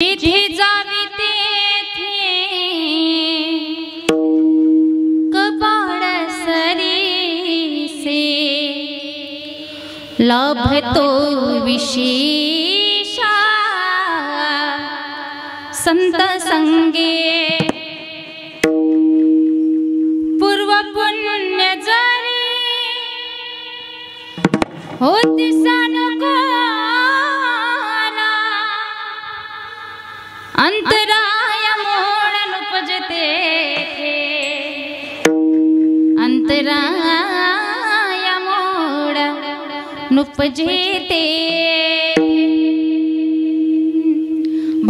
जिथे जावी तेथे कपाळ सरीसे लाभतो विशेषा संत संगे पूर्व पुण्य जरी होती अंतराय मोड नुपजते थे अंतराय मोड नुपजते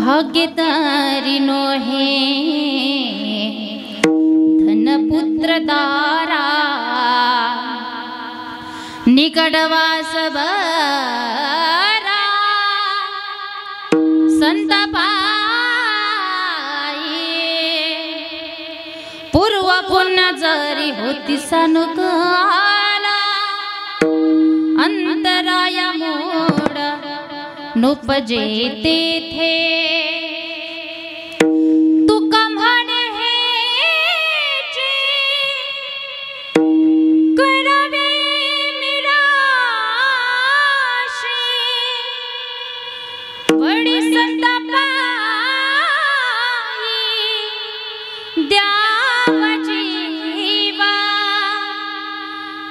भाग्यदारी नो है धनपुत्र दारा निकटवास बरा संत पूर्व पुण्य जरी होती सानुकाला अंतराय मोड नुपजेते थे तू कम्हाने हेची करावे मिराशी बड़ी संतापाई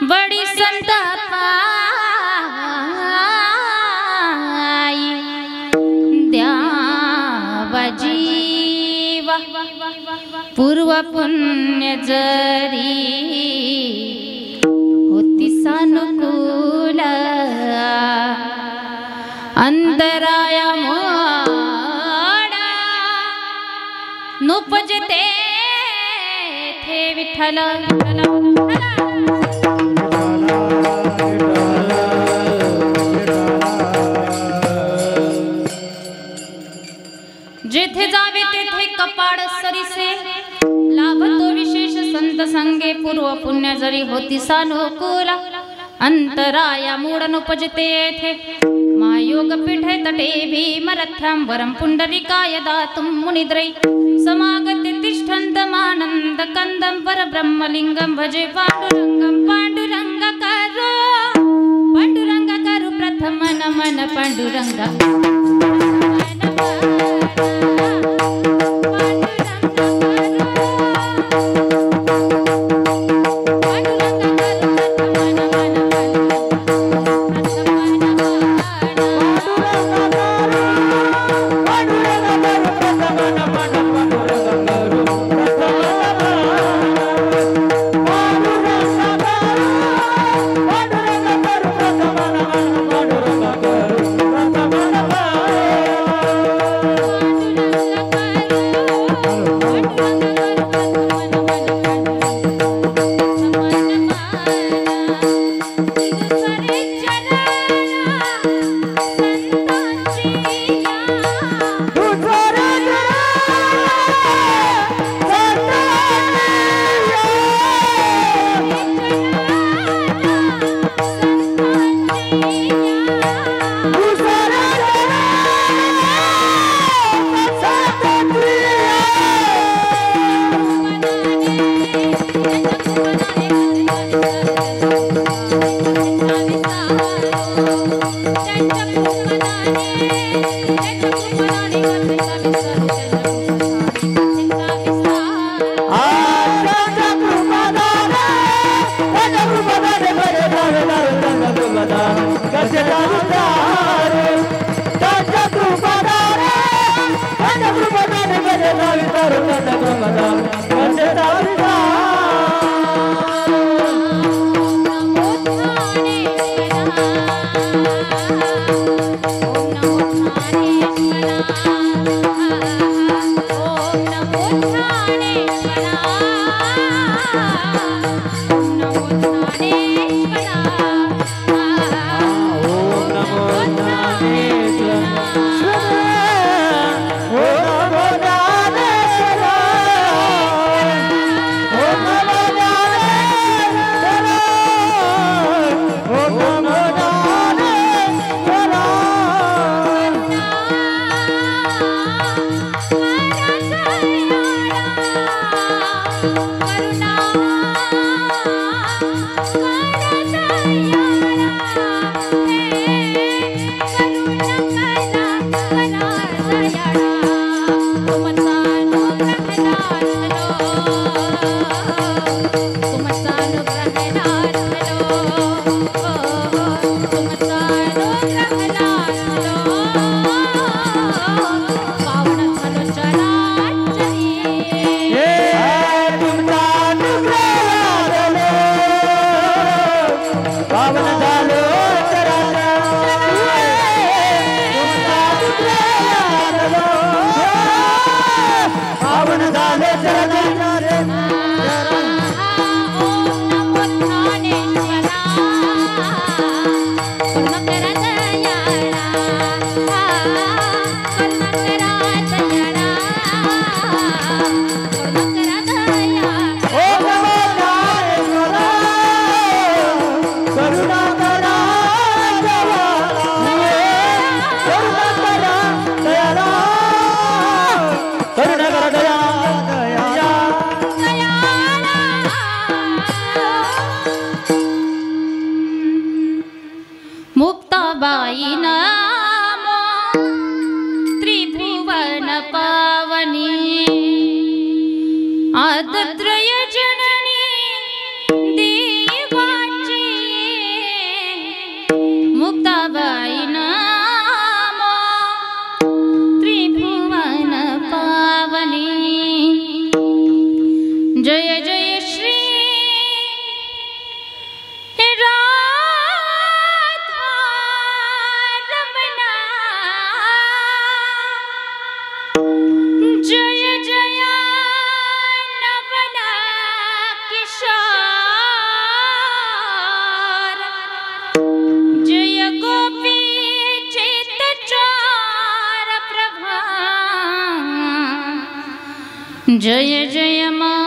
बड़ी संतापाई द्यावा जीवा पूर्व पुण्य जरी होती सानुकूल अंतराय मोडा नुपजते थे विठ्ठल जेथे जावे तेथे कपाळ सरीसे लाभतो विशेष संत संगे पूर्व पुण्य जरी होती सानुकूला अंतराय मूड नुपजते थे महायोग पीठे तटे भीमरथ्यां वरं पुंडरीकाय दातुं मुनिद्रै समागते तिष्ठन्तमानन्द कंदं परब्रह्मलिंगं भजे पांडुरंगं पांडुरंग करो प्रथम नमन पांडुरंग मुक्ताबाई नाम त्रिभुवन पावनी आदत्रय जननी देवाची मुक्ताबाई नाम त्रिभुवन पावनी जय जय श्री जय जय माखानचार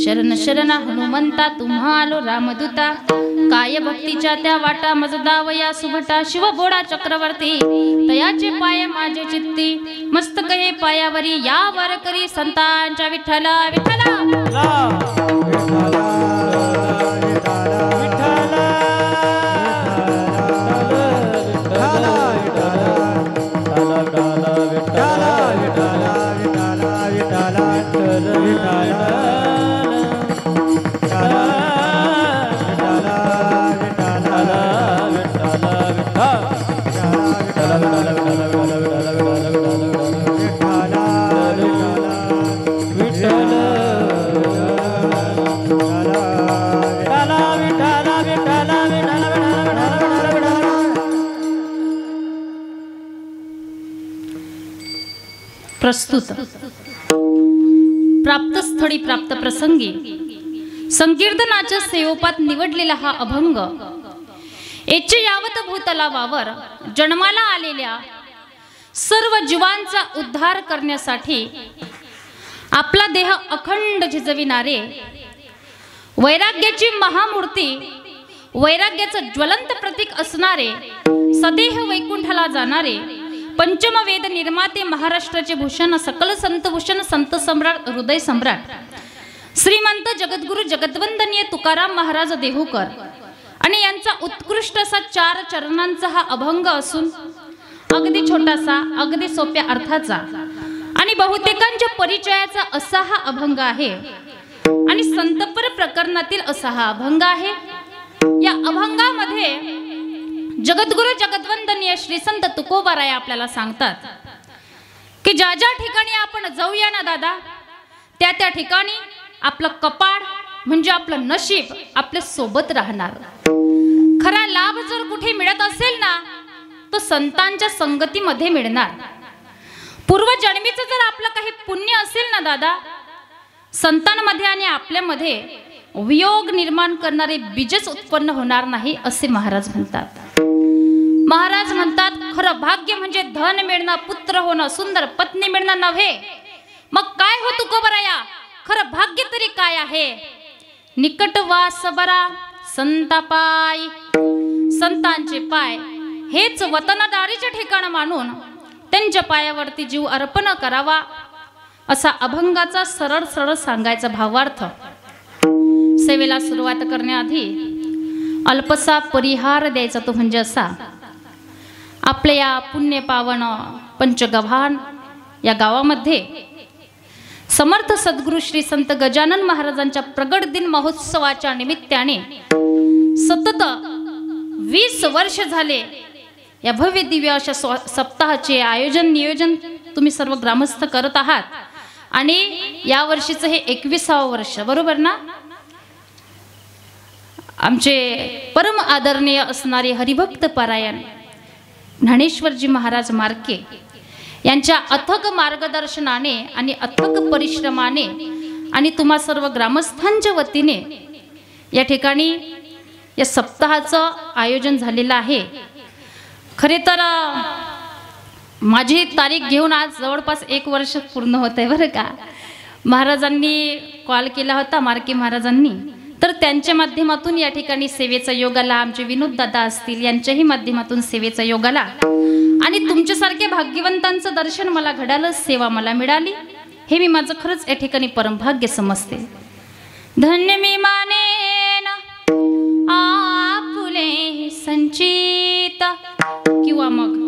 शरण शरण हनुमंता तुम्हालो रामदूता काय भक्तीच्या त्या वाटा मज दावया सुभटा शिव बोडा चक्रवर्ती तयाचे पाय माझे चित्ती मस्तक हे पायावरी यावर करी संतांच्या विठ्ठला विठ्ठला प्रस्तुत प्राप्तस्थळी प्राप्त प्रसंगी संकीर्तनाच्या सेवपात निवडलेला हा अभंग एचे यावत भूतलावावर जन्माला आलेल्या सर्व जीवांचा उद्धार करण्यासाठी आपला देह अखंड झिजविणारे वैराग्याची महामूर्ती वैराग्याचं ज्वलंत प्रतीक असणारे सदेह वैकुंठाला जाणारे पंचम वेद निर्माते महाराष्ट्राचे भूषण सकल संत भूषण संत सम्राट हृदय सम्राट श्रीमंत जगद्गुरु जगद्वंदनीय तुकाराम महाराज देहूकर आणि यांचा उत्कृष्ट असा 4 चरणांचा हा अभंग असून अगदी छोटासा अगदी सोप्या अर्थाचा आणि बहुतेकांच्या परिचयाचा असा हा अभंग आहे आणि संतपर प्रकरणातील असा हा अभंग आहे। या अभंगामध्ये जगद्गुरु जगद्वंदनीय श्री संत तुकोबाराय आपल्याला सांगतात की ज्या ज्या ठिकाणी आपण जाऊया ना दादा त्या त्या ठिकाणी आपलं कपाळ म्हणजे आपलं नशीब आपल्या सोबत राहणार। खरा लाभ जर कुठे मिळत असेल ना तो संतांच्या संगतीमध्ये मिळणार। पूर्वजन्मीचं जर आपलं काही पुण्य असेल ना दादा संतांमध्ये आणि आपल्यामध्ये वियोग निर्माण करणारे बीजच उत्पन्न होणार नाही असे महाराज म्हणतात। महाराज म्हणतात खरं भाग्य म्हणजे धन मिळणं पुत्र होणं सुंदर पत्नी मिळणं नव्हे मग काय हो तुकोबराया खरं भाग्य तरी काय आहे। निकट वास बरा संता पाय संतांचे पाय हेच वतनदारीचे ठिकाण मानून त्यांच्या पायावरती जीव अर्पण करावा असा अभंगाचा सरळ सरळ सांगायचा भावार्थ। सेवेला सुरुवात करण्याआधी अल्पसा परिहार द्यायचा तो म्हणजे असा आपल्या या पुण्य पावन पंचगव्हाण या गावामध्ये समर्थ सद्गुरु श्री संत गजानन महाराजांच्या प्रगट दिन महोत्सवाच्या निमित्ताने सतत 20 वर्ष झाले या भव्य दिव्य अशा सप्ताहाचे आयोजन नियोजन तुम्ही सर्व ग्रामस्थ करत आहात आणि या वर्षीचं हे 21वे वर्ष बरोबर ना। आमचे परम आदरणीय असणारे हरिभक्त पारायण ज्ञानेश्वरजी महाराज मार्के यांच्या अथक मार्गदर्शनाने आणि अथक परिश्रमाने आणि तुम्हा सर्व ग्रामस्थांच्या वतीने या ठिकाणी या सप्ताहाचं आयोजन झालेलं आहे। खरे तर माझी तारीख घेऊन आज जवळपास 1 वर्ष पूर्ण होत आहे बरं का। महाराजांनी कॉल केला होता, मार्के महाराजांनी, तर त्यांच्या माध्यमातून या ठिकाणी सेवेचा योगाला, आमचे विनोद दादा असतील यांच्याही माध्यमातून सेवेचा योगाला आणि तुमच्यासारखे भाग्यवंतांचं दर्शन मला घडालं, सेवा मला मिळाली, हे मी माझं खरंच या ठिकाणी परमभाग्य समजते। धन्य मी मानेन आपुले संचित, किंवा मग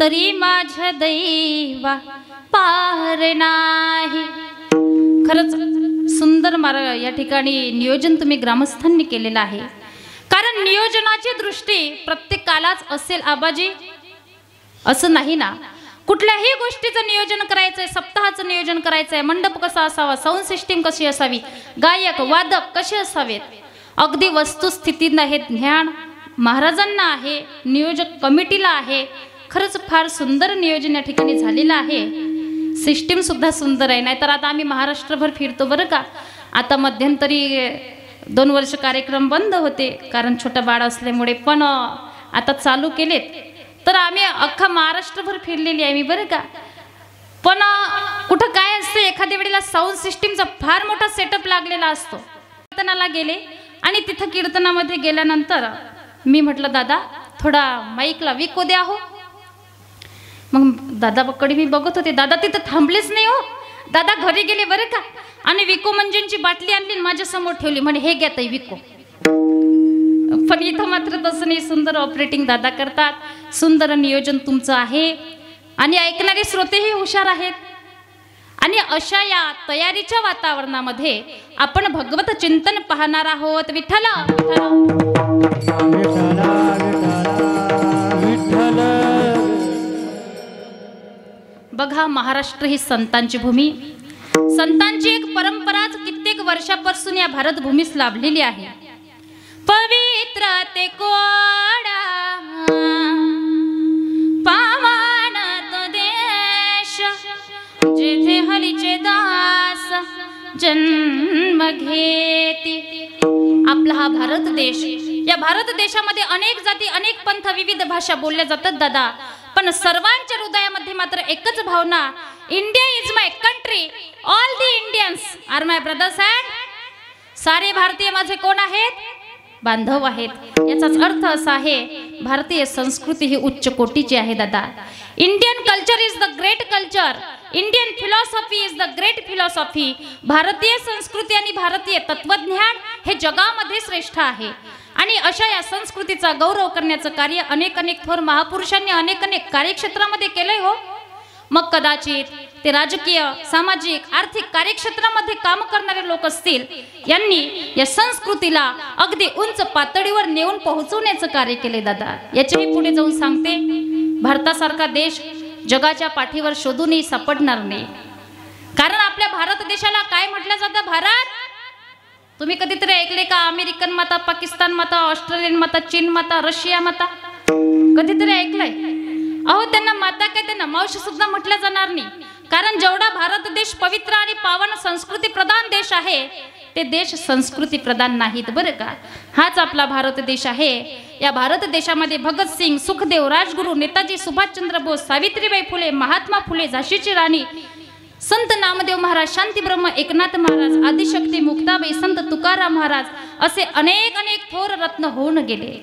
तरी माझ्या दैवा पार नाही। खरंच सुंदर या ठिकाणी नियोजन तुम्ही ग्रामस्थांनी केलेलं आहे, कारण नियोजनाची दृष्टी प्रत्येकालाच असेल आबाजी असं नाही ना। कुठल्याही गोष्टीचं नियोजन करायचंय, सप्ताहाचं नियोजन करायचंय, मंडप कसा असावा, साऊंड सिस्टीम कशी असावी, गायक वादक कसे असावेत, अगदी वस्तुस्थितीनं हे ज्ञान महाराजांना आहे, नियोजक कमिटीला आहे। खरंच फार सुंदर नियोजन या ठिकाणी झालेलं आहे। सिस्टीम सुद्धा सुंदर आहे, नाहीतर आता आम्ही महाराष्ट्रभर फिरतो बरं का। आता मध्यंतरी 2 वर्ष कार्यक्रम बंद होते कारण छोटं बाळ असल्यामुळे, पण आता चालू केलेत, तर आम्ही अख्खा महाराष्ट्रभर फिरलेली आहे मी बरं का। पण कुठं काय असते, एखाद्या वेळेला साऊंड सिस्टीमचा फार मोठा सेटअप लागलेला असतो। कीर्तनाला गेले आणि तिथं कीर्तनामध्ये गेल्यानंतर मी म्हटलं, दादा थोडा माईकला विको द्या हो। मग दादाकडे मी बघत होते, दादा तिथं थांबलेच नाही हो, दादा घरी गेले बरं का, आणि विको मंजनची बाटली आणली माझ्या समोर ठेवली, म्हणे हे घ्या ताई विको। पण इथं मात्र तसं नाही, सुंदर ऑपरेटिंग दादा करतात, सुंदर नियोजन तुमचं आहे आणि ऐकणारे श्रोतेही हुशार आहेत। आणि अशा या तयारीच्या वातावरणामध्ये आपण भगवत चिंतन पाहणार आहोत। विठ्ठल बघा, महाराष्ट्र ही संतांची भूमी, संतांची एक परंपराच कित्येक वर्षापासून या भारत भूमीस लाभलेली आहे। पवित्र ते कोडा पावन तो देश, जेथे हरीचे दास जन्म घेती। आपला हा भारत देश, या भारत देशामध्ये अनेक जाती, अनेक पंथ, विविध भाषा बोलल्या जातात दादा, पण सर्वांच्या हृदयामध्ये मात्र एकच भावना, India is my country, all the Indians are my brothers and, सारे भारतीय माझे कोण आहेत, बांधव आहेत। याचाच अर्थ असा आहे, भारतीय संस्कृती ही उच्च कोटीची आहे दादा। Indian culture is the great culture, Indian philosophy is the great philosophy. भारतीय संस्कृती आणि भारतीय तत्वज्ञान हे जगामध्ये श्रेष्ठ आहे। आणि अशा या संस्कृतीचा गौरव करण्याचं कार्य अनेक थोर महापुरुषांनी अनेक कार्यक्षेत्रामध्ये केलंय हो। मग कदाचित ते राजकीय, सामाजिक, आर्थिक कार्यक्षेत्रामध्ये काम करणारे लोक असतील, यांनी या संस्कृतीला अगदी उंच पातळीवर नेऊन पोहोचवण्याचं कार्य केले दादा। याच्याही पुढे जाऊन सांगते, भारतासारखा देश जगाच्या पाठीवर शोधूनही सापडणार नाही, कारण आपल्या भारत देशाला काय म्हटलं जातं, भारत। तुम्ही कधीतरी ऐकले का अमेरिकन माता, पाकिस्तान माता, ऑस्ट्रेलियन माता, चीन माता, रशिया माता, कधीतरी ऐकलंय? अहो, त्यांना माता काय, त्यांना मावशी सुद्धा म्हटलं जाणार नाही, कारण जेवढा भारत देश पवित्र आणि पावन संस्कृती प्रधान देश आहे, ते देश संस्कृती प्रधान नाहीत बरं का। हाच आपला भारत देश आहे। या भारत देशामध्ये भगतसिंग, सुखदेव, राजगुरू, नेताजी सुभाषचंद्र बोस, सावित्रीबाई फुले, महात्मा फुले, झाशीची राणी, संत नामदेव महाराज, शांतीब्रह्म एकनाथ महाराज, आदिशक्ती मुक्ताबाई, संत तुकाराम महाराज, असे अनेक थोर रत्न होऊन गेले।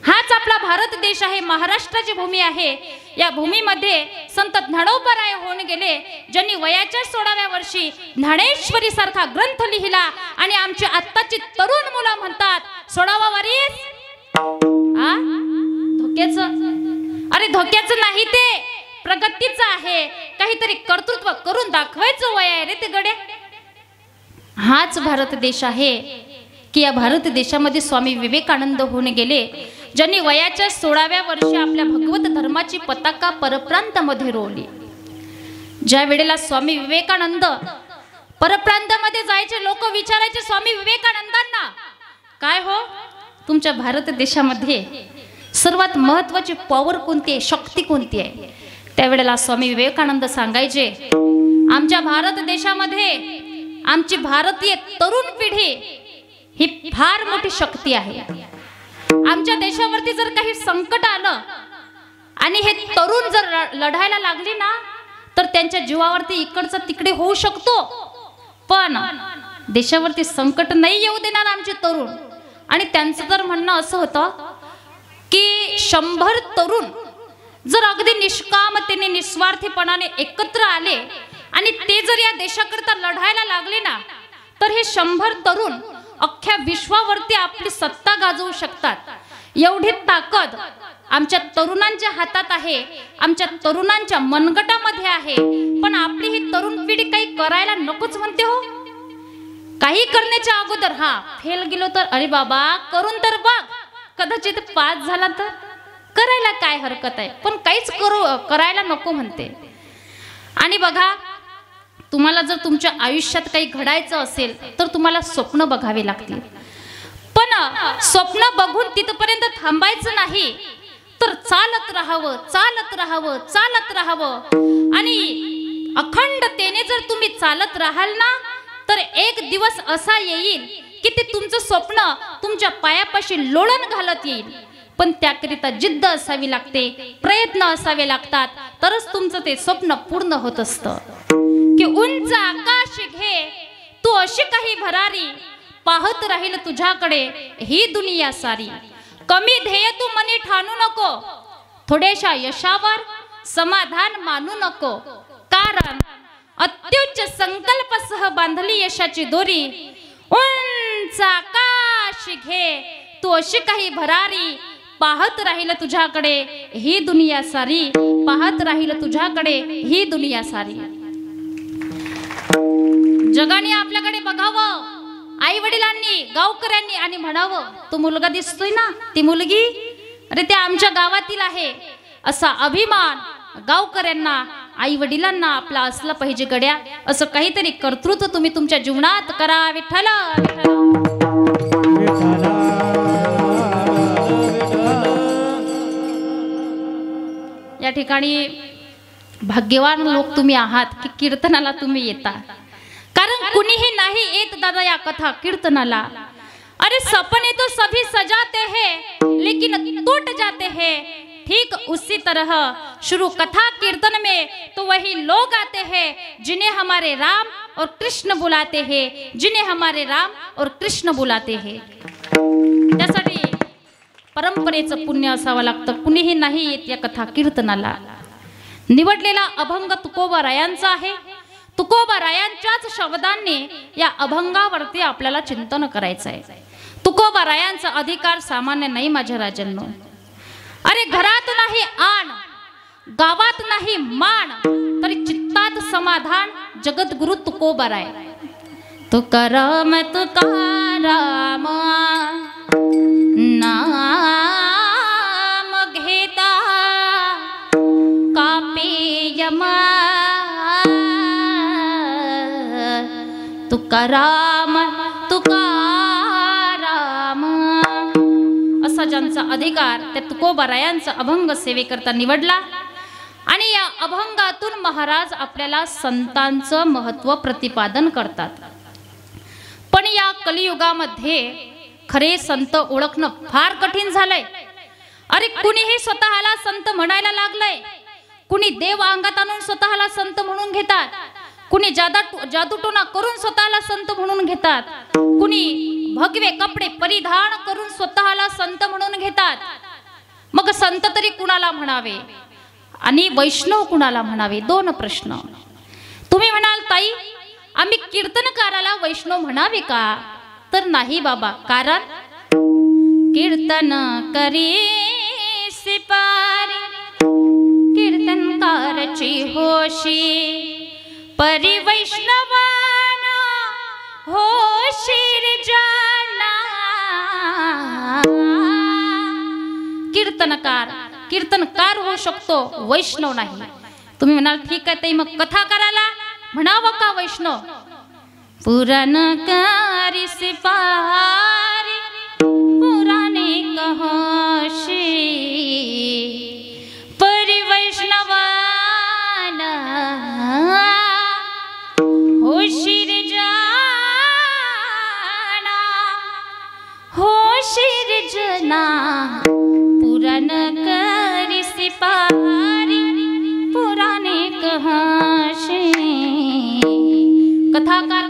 हाच आपला भारत देश आहे, महाराष्ट्राची भूमी आहे। या भूमीमध्ये संत ज्ञानोबाराय होऊन गेले, ज्यांनी वयाच्या 16व्या वर्षी ज्ञानेश्वरी सारखा ग्रंथ लिहिला। आणि आमची आत्ताची तरुण मुलं म्हणतात 16वा वरीस धोक्याचं, अरे धोक्याचं नाही, ते प्रगतीचं आहे, काहीतरी कर्तृत्व करून दाखवायचं वय आहे रे ते गड्या। हाच भारत देश आहे की या भारत देशामध्ये स्वामी विवेकानंद होऊन गेले, ज्यांनी वयाच्या 16व्या वर्षी आपल्या भगवत धर्माची पताका परप्रांतामध्ये रोवली। ज्या वेळेला स्वामी विवेकानंद परप्रांतामध्ये जायचे, लोक विचारायचे स्वामी विवेकानंदांना, काय हो तुमच्या भारत देशामध्ये सर्वात महत्त्वाची पॉवर कोणती आहे, शक्ती कोणती आहे? त्यावेळेला स्वामी विवेकानंद सांगायचे, आमच्या भारत देशामध्ये आमची भारतीय तरुण पिढी ही फार मोठी शक्ती आहे. आमच्या देशावरती जर काही संकट आलं आणि हे तरुण जर लढायला लागले ना, तर त्यांच्या जीवावरती इकडचं तिकडे होऊ शकतो, पण देशावरती संकट नाही येऊ देणार आमचे तरुण. आणि त्यांचं तर म्हणणं असं होतं की 100 तरुण जर अगदी निष्कामतेने निस्वार्थीपणाने एकत्र आले आणि ते जर या देशाकरता लढायला लागले ना, तर हे 100 तरुण अख्ख्या विश्वावरती आपली सत्ता गाजवू शकतात. एवढी ताकद आमच्या तरुणांच्या हातात आहे, आमच्या तरुणांच्या मनगटामध्ये आहे. पण आपली ही तरुण पिढी काही करायला नकोच म्हणते हो. काही करण्याच्या अगोदर फेल गेलो तर अरे बाबा करून तर बघ, कदाचित पास झाला तर करायला काय हरकत आहे, पण काहीच करायला नको म्हणते. आणि बघा, तुम्हाला जर तुमच्या आयुष्यात काही घडायचं असेल तर तुम्हाला स्वप्न बघावे लागतील. पण स्वप्न बघून तिथपर्यंत थांबायचं नाही, तर चालत राहावं, चालत राहावं, चालत राहावं. आणि अखंडतेने जर तुम्ही चालत राहाल ना, तर एक दिवस असा येईल की ते तुमचं स्वप्न तुमच्या पायापाशी लोळण घालत येईल. पण त्याकरिता जिद्द असावी लागते, प्रयत्न असावे लागतात, तरच तुमचं ते स्वप्न पूर्ण होत असतं. की उंच आकाश घे तू अशी काही भरारी, पाहत राहील तुझ्याकडे ही दुनिया सारी. कमी ध्येय तू मनी ठाणू नको, थोड्याशा यशावर समाधान मानू नको. कारण अत्युच्च संकल्पसह बांधली यशाची दोरी. उंच आकाश घे तू अशी काही भरारी, पाहत राहील तुझ्याकडे ही दुनिया सारी, पाहत राहील तुझ्याकडे ही दुनिया सारी. जगाने आपल्याकडे बघावं, आई वडिलांनी, गावकऱ्यांनी, आणि म्हणावं तो मुलगा दिसतोय ना, ती मुलगी, अरे ते आमच्या गावातील आहे, असा अभिमान गावकऱ्यांना, आई वडिलांना आपला असला पाहिजे गड्या. असं काहीतरी कर्तृत्व तुम्ही तुमच्या जीवनात करा. विठ्ठल या ठिकाणी भाग्यवान लोक तुम्ही आहात की कीर्तनाला तुम्ही येता. कारण कुणीही नाही येत दादा या कथा कीर्तनाला. अरे सपने तो सभी सजाते हैं लेकिन टूट जाते हैं, ठीक उसी तरह शुरू कथा कीर्तन में तो वही लोग आते हैं जिन्हें हमारे राम और कृष्ण बुलाते हैं, जिन्हें हमारे राम और कृष्ण बुलाते हैं. त्यासाठी परंपरेचं पुण्य असावं लागतं. कुणीही नाही येत या कथा कीर्तनाला. निवडलेला अभंग तुकोबारायांचा आहे. तुकोबारायांच्याच शब्दांनी या अभंगावरती आपल्याला चिंतन करायचं आहे. तुकोबारायांचा अधिकार सामान्य नाही माझ्या राजांनो. अरे घरात नाही आण, गावात नाही मान, तरी चित्तात समाधान जगद्गुरु तुकोबाराय. तुकाराम तुकाराम नाम घेता कापे यमा, तुकाराम तुकाराम असा ज्यांचा अधिकार त्या तुकोबारायांचा अभंग सेवेकरता निवडला. आणि या अभंगातून महाराज आपल्याला संतांचं महत्त्व प्रतिपादन करतात. पण या कलियुगामध्ये खरे संत ओळखणं फार कठीण झालंय. अरे कुणीही स्वतःला संत म्हणायला लागलंय. कुणी देव अंगात आणून स्वतःला संत म्हणून घेतात, कुणी जादूटोना करून स्वतःला संत म्हणून घेतात, कुणी भगवे कपडे परिधान करून स्वतःला संत म्हणून घेतात. मग संत तरी कुणाला म्हणावे आणि वैष्णव कुणाला म्हणावे? दोन प्रश्न. तुम्ही म्हणाल ताई आम्ही कीर्तनकाराला वैष्णव म्हणावे का? तर नाही बाबा. कारण कीर्तन करी सिपारी कीर्तनकारची होशी, परी वैष्णवाना होशीर जाना. कीर्तनकार होऊ शकतो, वैष्णव नाही. तुम्ही म्हणाल ठीक आहे ताई मग कथा करायला म्हणावं का वैष्णव? पुराणकारी सिपारी पुराणे कहोशी, सिपारी पुराणे कहाशे.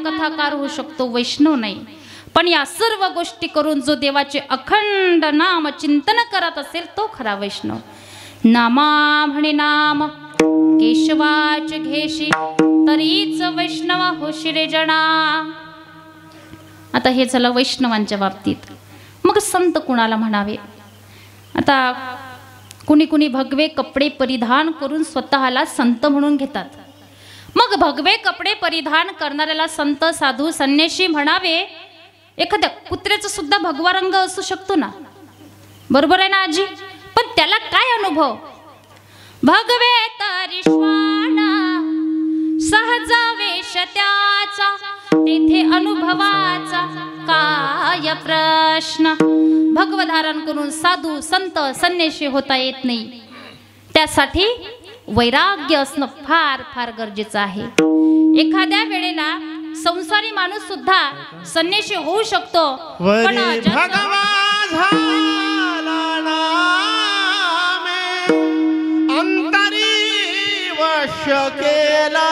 कथाकार होऊ शकतो, वैष्णव नाही. पण या सर्व गोष्टी करून जो देवाचे अखंड नाम चिंतन करत असेल तो खरा वैष्णव. नामा म्हणे नाम केशवाच घेशी तरीच वैष्णव होशिरे जना. आता हे झालं वैष्णवांच्या बाबतीत. मग संत कुणाला म्हणावे? आता कुणी कुणी भगवे कपडे परिधान करून स्वतःला संत म्हणून घेतात. मग भगवे कपडे परिधान करणाऱ्याला संत साधू संन्यासी म्हणावे? एखाद्या कुत्र्याचा सुद्धा भगवा रंग असू शकतो ना, बरोबर आहे ना आजी? पण त्याला काय अनुभव? भगवे तरी श्वाना सहज वेश त्याचा तेथे अनुभवाचा काय प्रश्न. भगव धारण करून साधू संत संन्यासी होता येत नाही. त्यासाठी वैराग्य असणं फार फार गरजेचं आहे. एखाद्या वेळेला संसारी माणूस सुद्धा संन्यासी होऊ शकतो. पण अंतरी वश केला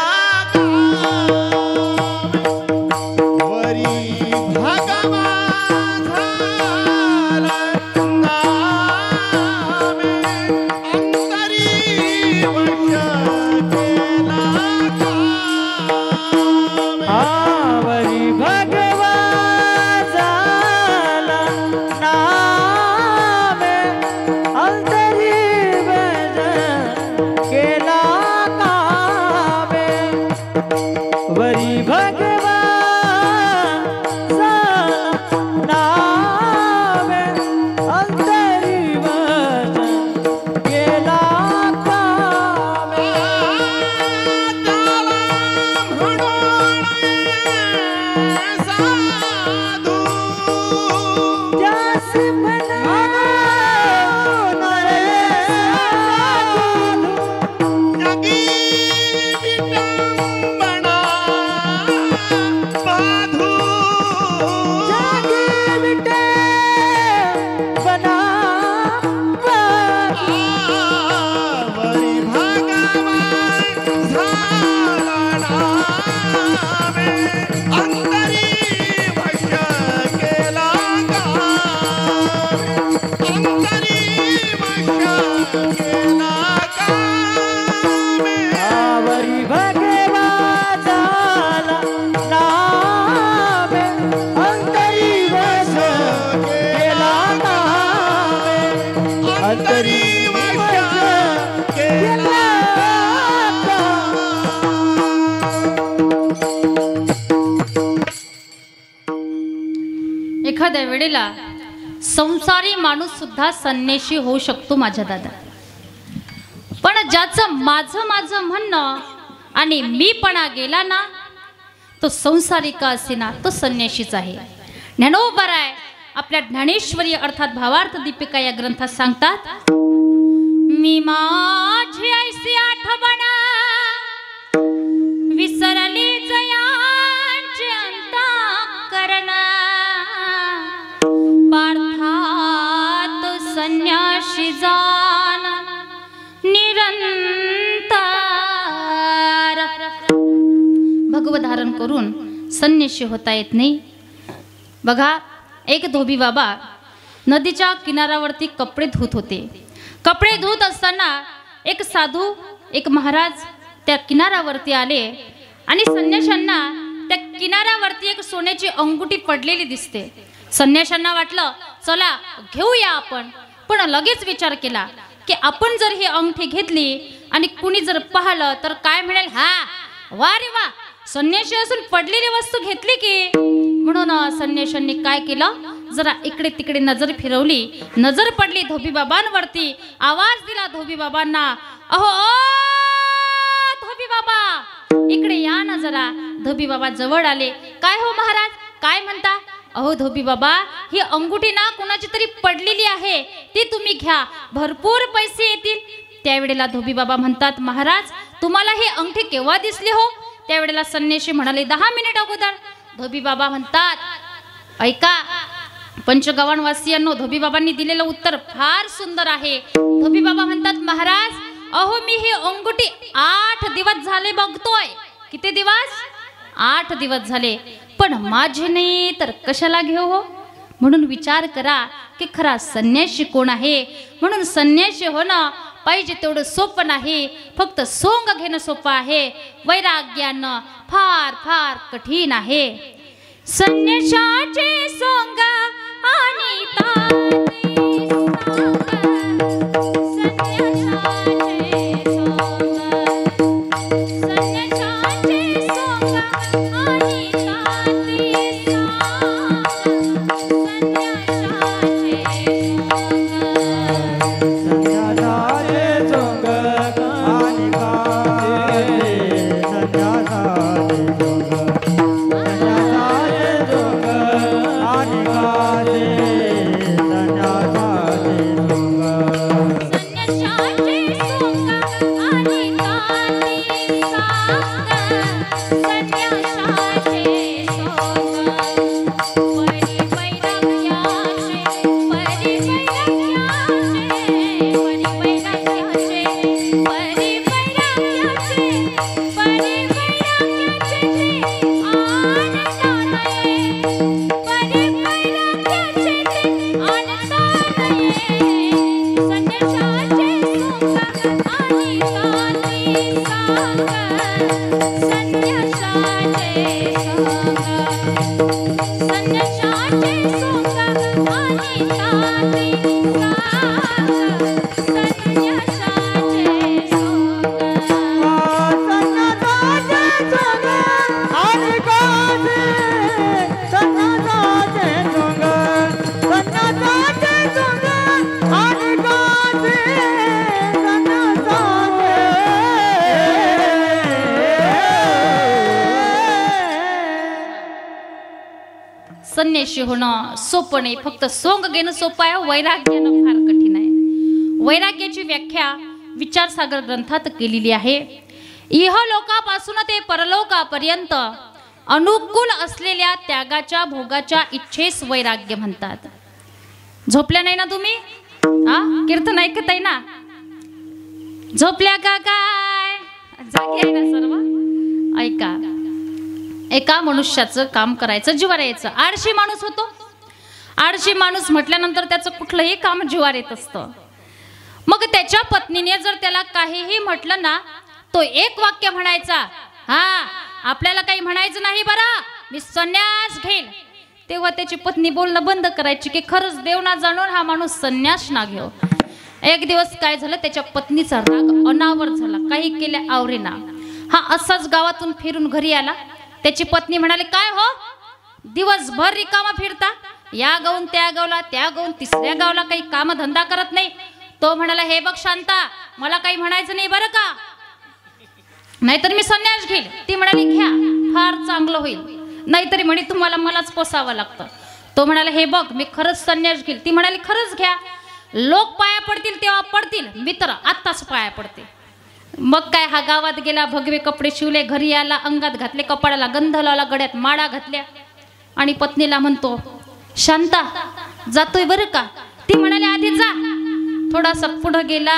एखाद्या वेळेला संसारी माणूस सुद्धा संन्यासी होऊ शकतो माझ्या दादा. पण ज्याचं माझं माझं म्हणणं आणि मीपणा गेला ना, तो संसारी का असेना तो संन्यासीच आहे. ज्ञानोबराय आपल्या ज्ञानेश्वरी अर्थात भावार्थ दीपिका या ग्रंथात सांगतात, मी माझी ऐसी आठवण विसरली जयांचे अंतःकरण पार्थात संन्यासी जान निरंतर. भगवत धारण करून संन्यासी होता येत नाही. बघा, एक धोबी बाबा नदीच्या किनाऱ्यावरती कपडे धुत होते. कपडे धुत असताना एक साधू एक महाराज त्या किनाऱ्यावरती आले आणि संन्याशांना त्या किनाऱ्यावरती एक सोन्याची अंगुठी पडलेली दिसते. संन्याशांना वाटलं चला घेऊया आपण, पण लगेच विचार केला की आपण जर ही अंगठी घेतली आणि कुणी जर पाहिलं तर काय म्हणेल, हा वा रे वा, संन्याशी असून पडलेली वस्तू घेतली की. म्हणून संन्याशांनी काय केलं, जरा इकडे तिकडे नजर फिरवली. नजर पडली धोबी बाबांवरती. आवाज दिला धोबी बाबांना, अहो धोबी बाबा इकडे या ना जरा. धोबी बाबा जवळ आले. काय हो महाराज, काय म्हणता? अहो धोबी बाबा, ही अंगुठी ना कोणाची तरी पडलेली आहे, ती तुम्ही घ्या, भरपूर पैसे येतील. त्यावेळेला धोबी बाबा म्हणतात, महाराज तुम्हाला ही अंगठी केव्हा दिसली हो? त्यावेळेला संन्यासी म्हणाले, 10 मिनिट अगोदर. धोबी बाबा म्हणतात, ऐका पंचगव्हाणवासियांनो, धोबीबाबांनी दिलेलं उत्तर फार सुंदर आहे. धोबीबाबा म्हणतात, महाराज अहो मी ही अंगुठी 8 दिवस झाले बघतोय. किती दिवस? 8 दिवस झाले, पण माझे नाही तर कशाला घेऊ हो? म्हणून विचार करा की खरा संन्यासी कोण आहे. म्हणून संन्यासी होणं पाहिजे तेवढं सोपं नाही, फक्त सोंग घेणं सोपं आहे. वैराग्यानं फार फार कठीण आहे. संन्यासाचे सोंग आणि ताती सांग, संन्यासाचे सोंग, संन्यासाचे सोंग आणि ताती सांग, संन्यासी होणं सोपं नाही, फक्त सोंग घेणं सोपं आहे. वैराग्यानं फार कठीण आहे. वैराग्याची व्याख्या विचारसागर ग्रंथात केलेली आहे. इहलोकापासून ते परलोकापर्यंत अनुकूल असलेल्या त्यागाच्या भोगाच्या इच्छेस वैराग्य म्हणतात. झोपल्या नाही ना तुम्ही? कीर्तन ऐकत आहे ना? झोपल्या का काय? जागी आहे ना सर्व? ऐका, एका मनुष्याचं काम करायचं जीवावर यायचं. आळशी माणूस होतो. आळशी माणूस म्हटल्यानंतर त्याचं कुठलंही काम जीवावर येत असतं. मग त्याच्या पत्नीने जर त्याला काहीही म्हटलं ना, तो एक वाक्य म्हणायचा, आपल्याला काही म्हणायचं नाही बरं, मी संन्यास घेईल. तेव्हा त्याची पत्नी बोलणं बंद करायची की खरंच देव ना जाणून हा माणूस संन्यास ना घेऊ. एक दिवस काय झालं, त्याच्या पत्नीचा राग अनावर झाला, काही केल्या आवरेना. हा असाच गावातून फिरून घरी आला. त्याची पत्नी म्हणाली, काय हो दिवसभर रिकामा फिरता, या गावून त्या गावला, त्या गावून तिसऱ्या गावला, काही काम धंदा करत नाही. तो म्हणाला, हे बघ शांता, मला काही म्हणायचं नाही बरं का, नाहीतर मी संन्यास घेईल. ती म्हणाली, घ्या, फार चांगलं होईल. नाहीतरी म्हणे तुम्हाला मलाच पोसावं लागतं. तो म्हणाला, हे बघ मी खरंच संन्यास घेईल. ती म्हणाली, खरंच घ्या, लोक पाया पडतील तेव्हा पडतील, मित्र आत्ताच पाया पडते. मग काय, हा गावात गेला, भगवे कपडे शिवले, घरी आला, अंगात घातले, कपाळाला गंध लावला, गड्यात माळा घातल्या आणि पत्नीला म्हणतो, शांता जातोय बरं का? ती म्हणाली, आधी जा. थोडासा पुढं गेला,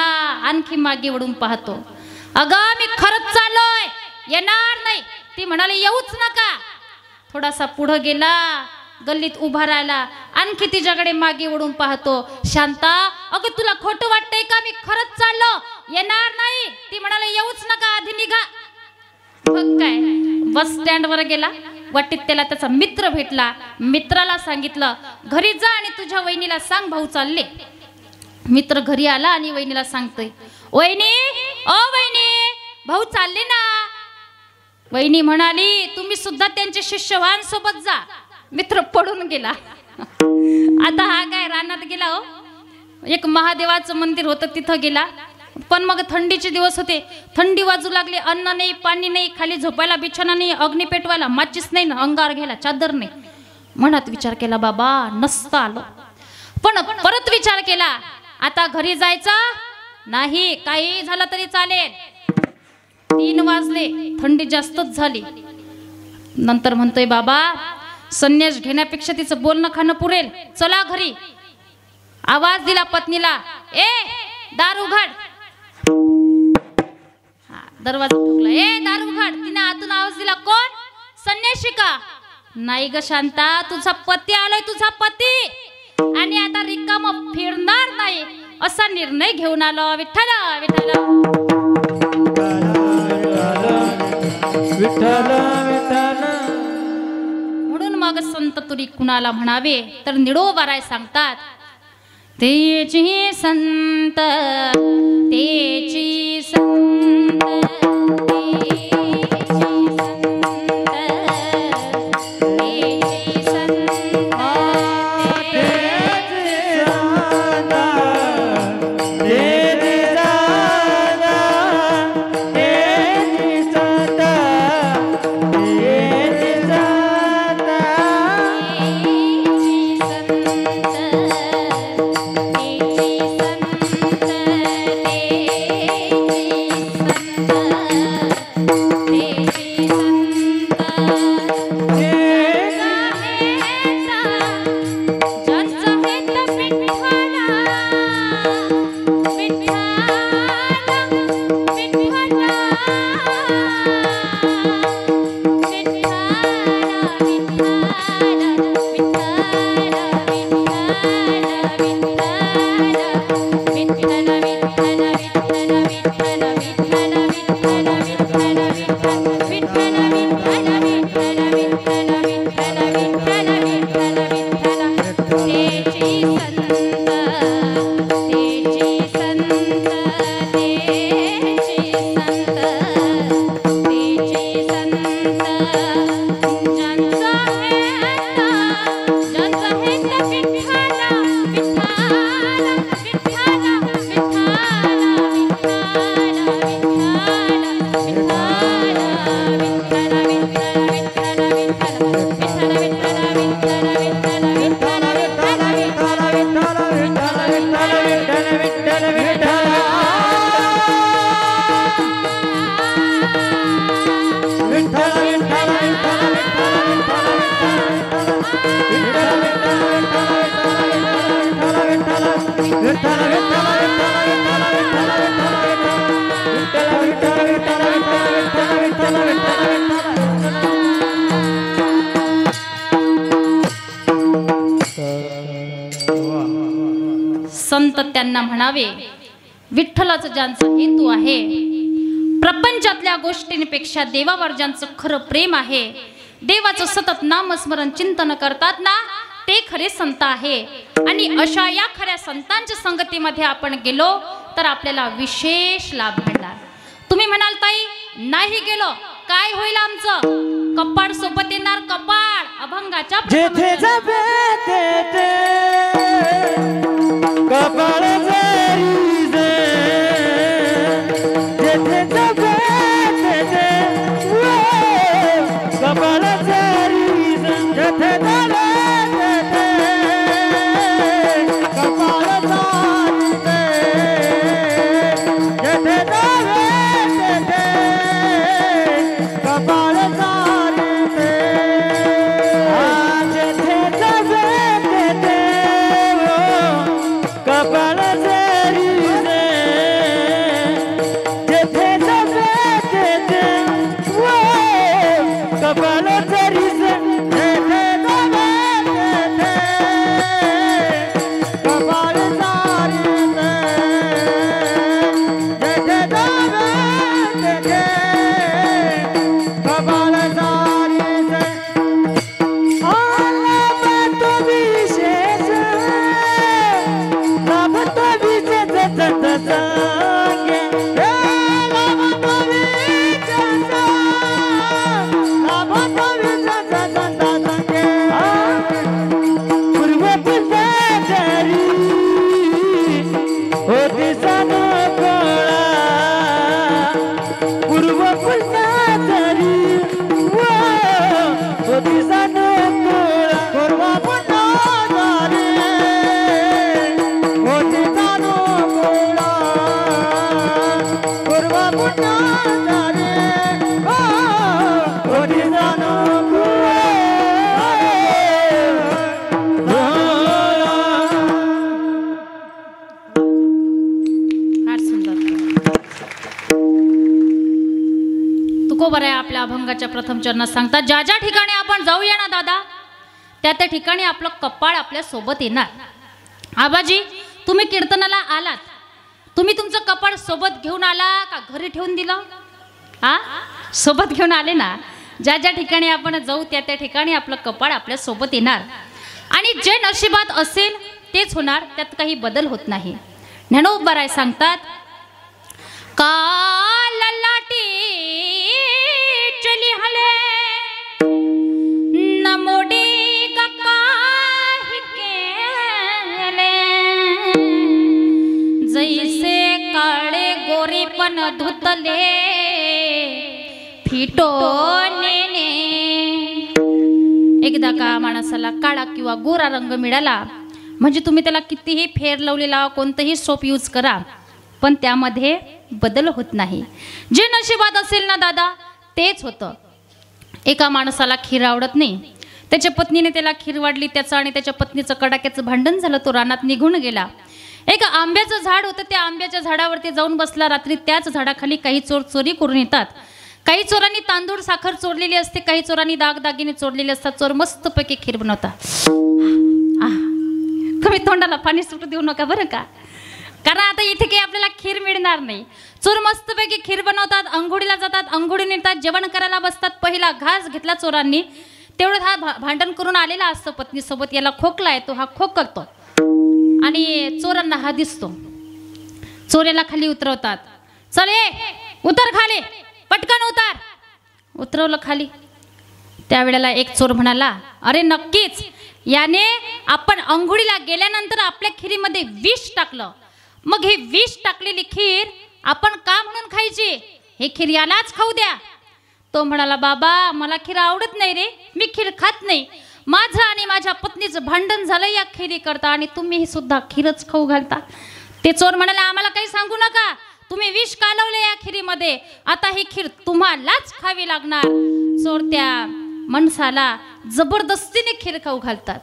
आणखी मागे वळून पाहतो, अगं मी खरंच चाललोय, येणार नाही. ती म्हणाली, येऊच नका. थोडासा पुढं गेला, गल्लीत उभा राहिला, आणखी तिच्याकडे मागे वळून पाहतो, शांता अगं तुला खोटं वाटतंय का? मी खरंच चाललो, येणार नाही. ती म्हणाली, येऊच नका, आधी निघा. मग काय, बस स्टँड वर गेला. वाटेत त्याला त्याचा मित्र भेटला. मित्राला सांगितलं, घरी जा आणि तुझ्या वहिनीला सांग भाऊ चालले. मित्र घरी आला आणि वहिनीला सांगतोय, वहिनी, ओ वहिनी, भाऊ चालले ना. वहिनी म्हणाली, तुम्ही सुद्धा त्यांचे शिष्यवान सोबत जा. मित्र पडून गेला. आता हा काय रानात गेला हो. एक महादेवाचं मंदिर होतं, तिथं गेला. पण मग थंडीचे दिवस होते, थंडी वाजू लागली, अन्न नाही, पाणी नाही, खाली झोपायला बिछाना नाही, अग्नी पेटवायला माचीस नाही, अंगावर घ्यायला चादर नाही. मनात विचार केला, बाबा नसता आलो. पण परत विचार केला, आता घरी जायचं नाही, काही झालं तरी चालेल. 3 वाजले, थंडी जास्तच झाली. नंतर म्हणतोय, बाबा संन्यास घेण्यापेक्षा तिचं बोलणं खाणं पुरेल. चला घरी. आवाज दिला पत्नीला, ए दार उघड. दरवाजा ठोकला, ए दार उघड. तिने आतून आवाज दिला, कोण? संन्याशी का? नाही ग शांता, तुझा पती आलोय, तुझा पती. आणि आता रिकाम फिरणार नाही असा निर्णय घेऊन आलो. विठ्ठल विठ्ठल विठ्ठल विठ्ठल. म्हणून मग संत तुरी कुणाला म्हणावे तर निडोबाराय सांगतात, तेची संत तेची संत संत त्यांना म्हणावे, विठ्ठलाचं ज्यांचा हेतू आहे, प्रपंचातल्या गोष्टींपेक्षा देवावर ज्यांचं खरं प्रेम आहे, देवाचं सतत नामस्मरण चिंतन करतात ना, ते खरे संत आहे. आणि अशा या खऱ्या संतांच्या संगतीमध्ये आपण गेलो तर आपल्याला विशेष लाभ मिळणार. तुम्ही म्हणाल ताई नाही गेलो काय होईल आमचं? कपाळ सोबत येणार, कपाळ अभंगाच्या जेथे जावे तेथे कपाळ जरी जे, जेथे जावे तेथे कपाळ जरी जे, जेथे जावे तेथे कपाळ जरी जे, जेथे जावे तेथे कपाळ जरी जे, जेथे जावे तेथे कपाळ जरी जे, जेथे जावे तेथे कपाळ जरी जे, जेथे जावे तेथे कपाळ जरी जे, जेथे जावे तेथे कपाळ जरी जे. लाभतो विशेष, लाभतो विशेष संगे, लाभतो विशेष, लाभतो विशेष संगे, पूर्व पुष्पाचरी होती सनकोळा, पूर्व पुष्पाचरी होती सनकोळा, पूर्व पुष्पाचरी होती सनकोळा, तुकोबर आहे आपल्या अभंगाच्या प्रथम चरणात सांगतात, ज्या ज्या ठिकाणी आपण जाऊया ना दादा, त्या त्या ठिकाणी आपलं कपाळ आपल्या सोबत येणार। आबाजी, तुम्ही कीर्तनाला आलात, तुम्ही तुमचं कपाळ सोबत घेऊन आला का घरी ठेवून दिलं? सोबत घेऊन आले ना। ज्या ज्या ठिकाणी आपण जाऊ त्या त्या ठिकाणी आपलं कपाळ आपल्या सोबत येणार आणि जे नशिबात असेल तेच होणार, त्यात काही बदल होत नाही। ज्ञानोबराय सांगतात, काल लाटी चली हले नमोडी काही केले, जैसे काळे गोरी पण धुतले फिटो नेने। एकदा का माणसाला काळा किंवा गोरा रंग मिळाला म्हणजे तुम्ही त्याला कितीही फेर लावलेला कोणतंही सोप यूज करा, पण त्यामध्ये बदल होत नाही। जे नशिबात असेल ना दादा तेच होतं। एका माणसाला खीर आवडत नाही, त्याच्या पत्नीने त्याला खीर वाढली, त्याचं आणि त्याच्या पत्नीचं कडाक्याचं भांडण झालं, तो रानात निघून गेला। एक आंब्याचं झाड होतं, त्या आंब्याच्या झाडावरती जाऊन बसला। रात्री त्याच झाडाखाली काही चोर चोरी करून येतात। काही चोरांनी तांदूळ साखर चोरलेली असते, काही चोरांनी दागदागिने चोरलेले असतात। चोर मस्तपैकी खीर बनवतात। तुम्ही तोंडाला पाणी सुटू देऊ नका बरं का, कारण आता इथे काही आपल्याला खीर मिळणार नाही। चोर मस्तपैकी खीर बनवतात, अंघोळीला जातात, अंघोळीने येतात, जेवण करायला बसतात। पहिला घास घेतला चोरांनी, तेवढं हा भांडण करून आलेला असतो पत्नीसोबत, याला खोकला येतो, हा खोकतो आणि चोरांना हा दिसतो। चोरेला खाली उतरवतात, चले उतर खाली, पटकन उतर। उतरवलं खाली, त्यावेळेला एक चोर म्हणाला, अरे नक्कीच याने आपण अंघोळीला गेल्यानंतर आपल्या खिरीमध्ये विष टाकलं, मग हे विष टाकलेली खीर आपण का म्हणून खायची, हे खीर यालाच खाऊ द्या। तो म्हणाला, बाबा मला खीर आवडत नाही रे, मी खीर खात नाही, माझं आणि माझ्या पत्नीचं भांडण झालं या खिरी करता आणि तुम्ही सुद्धा खीरच खाऊ घालता। ते चोर म्हणाले, आम्हाला काही सांगू नका, तुम्ही विष कालवले या खिरीमध्ये, आता ही खीर तुम्हालाच खावी लागणार। चोर त्या माणसाला जबरदस्तीने खीर खाऊ घालतात,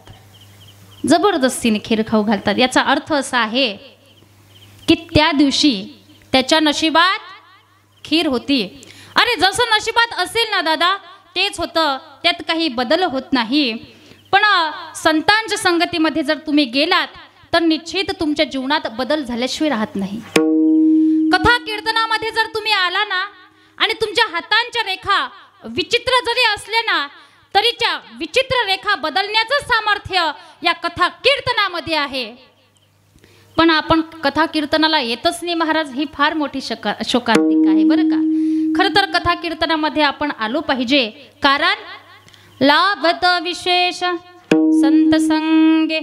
जबरदस्तीने खीर खाऊ घालतात। याचा अर्थ असा आहे की त्या दिवशी त्याच्या नशिबात खीर होती। अरे जसं नशिबात असेल ना दादा तेच होतं, त्यात काही बदल होत नाही। पण संतांच्या संगतीमध्ये जर तुम्ही गेलात तर निश्चित तुमच्या जीवनात बदल झाल्याशिवाय राहत नाही। कथा कीर्तनामध्ये जर तुम्ही आला ना आणि तुमच्या हातांच्या रेखा विचित्र जरी असल्या ना तरी त्या विचित्र रेखा बदलण्याचं सामर्थ्य या कथा कीर्तनामध्ये आहे। पण आपण कथा कीर्तनाला येतच नाही महाराज, ही फार मोठी शोकांतिका आहे बरं का। खरं तर कथा कीर्तनामध्ये आपण आलो पाहिजे, कारण लाभत विशेष संत संगे।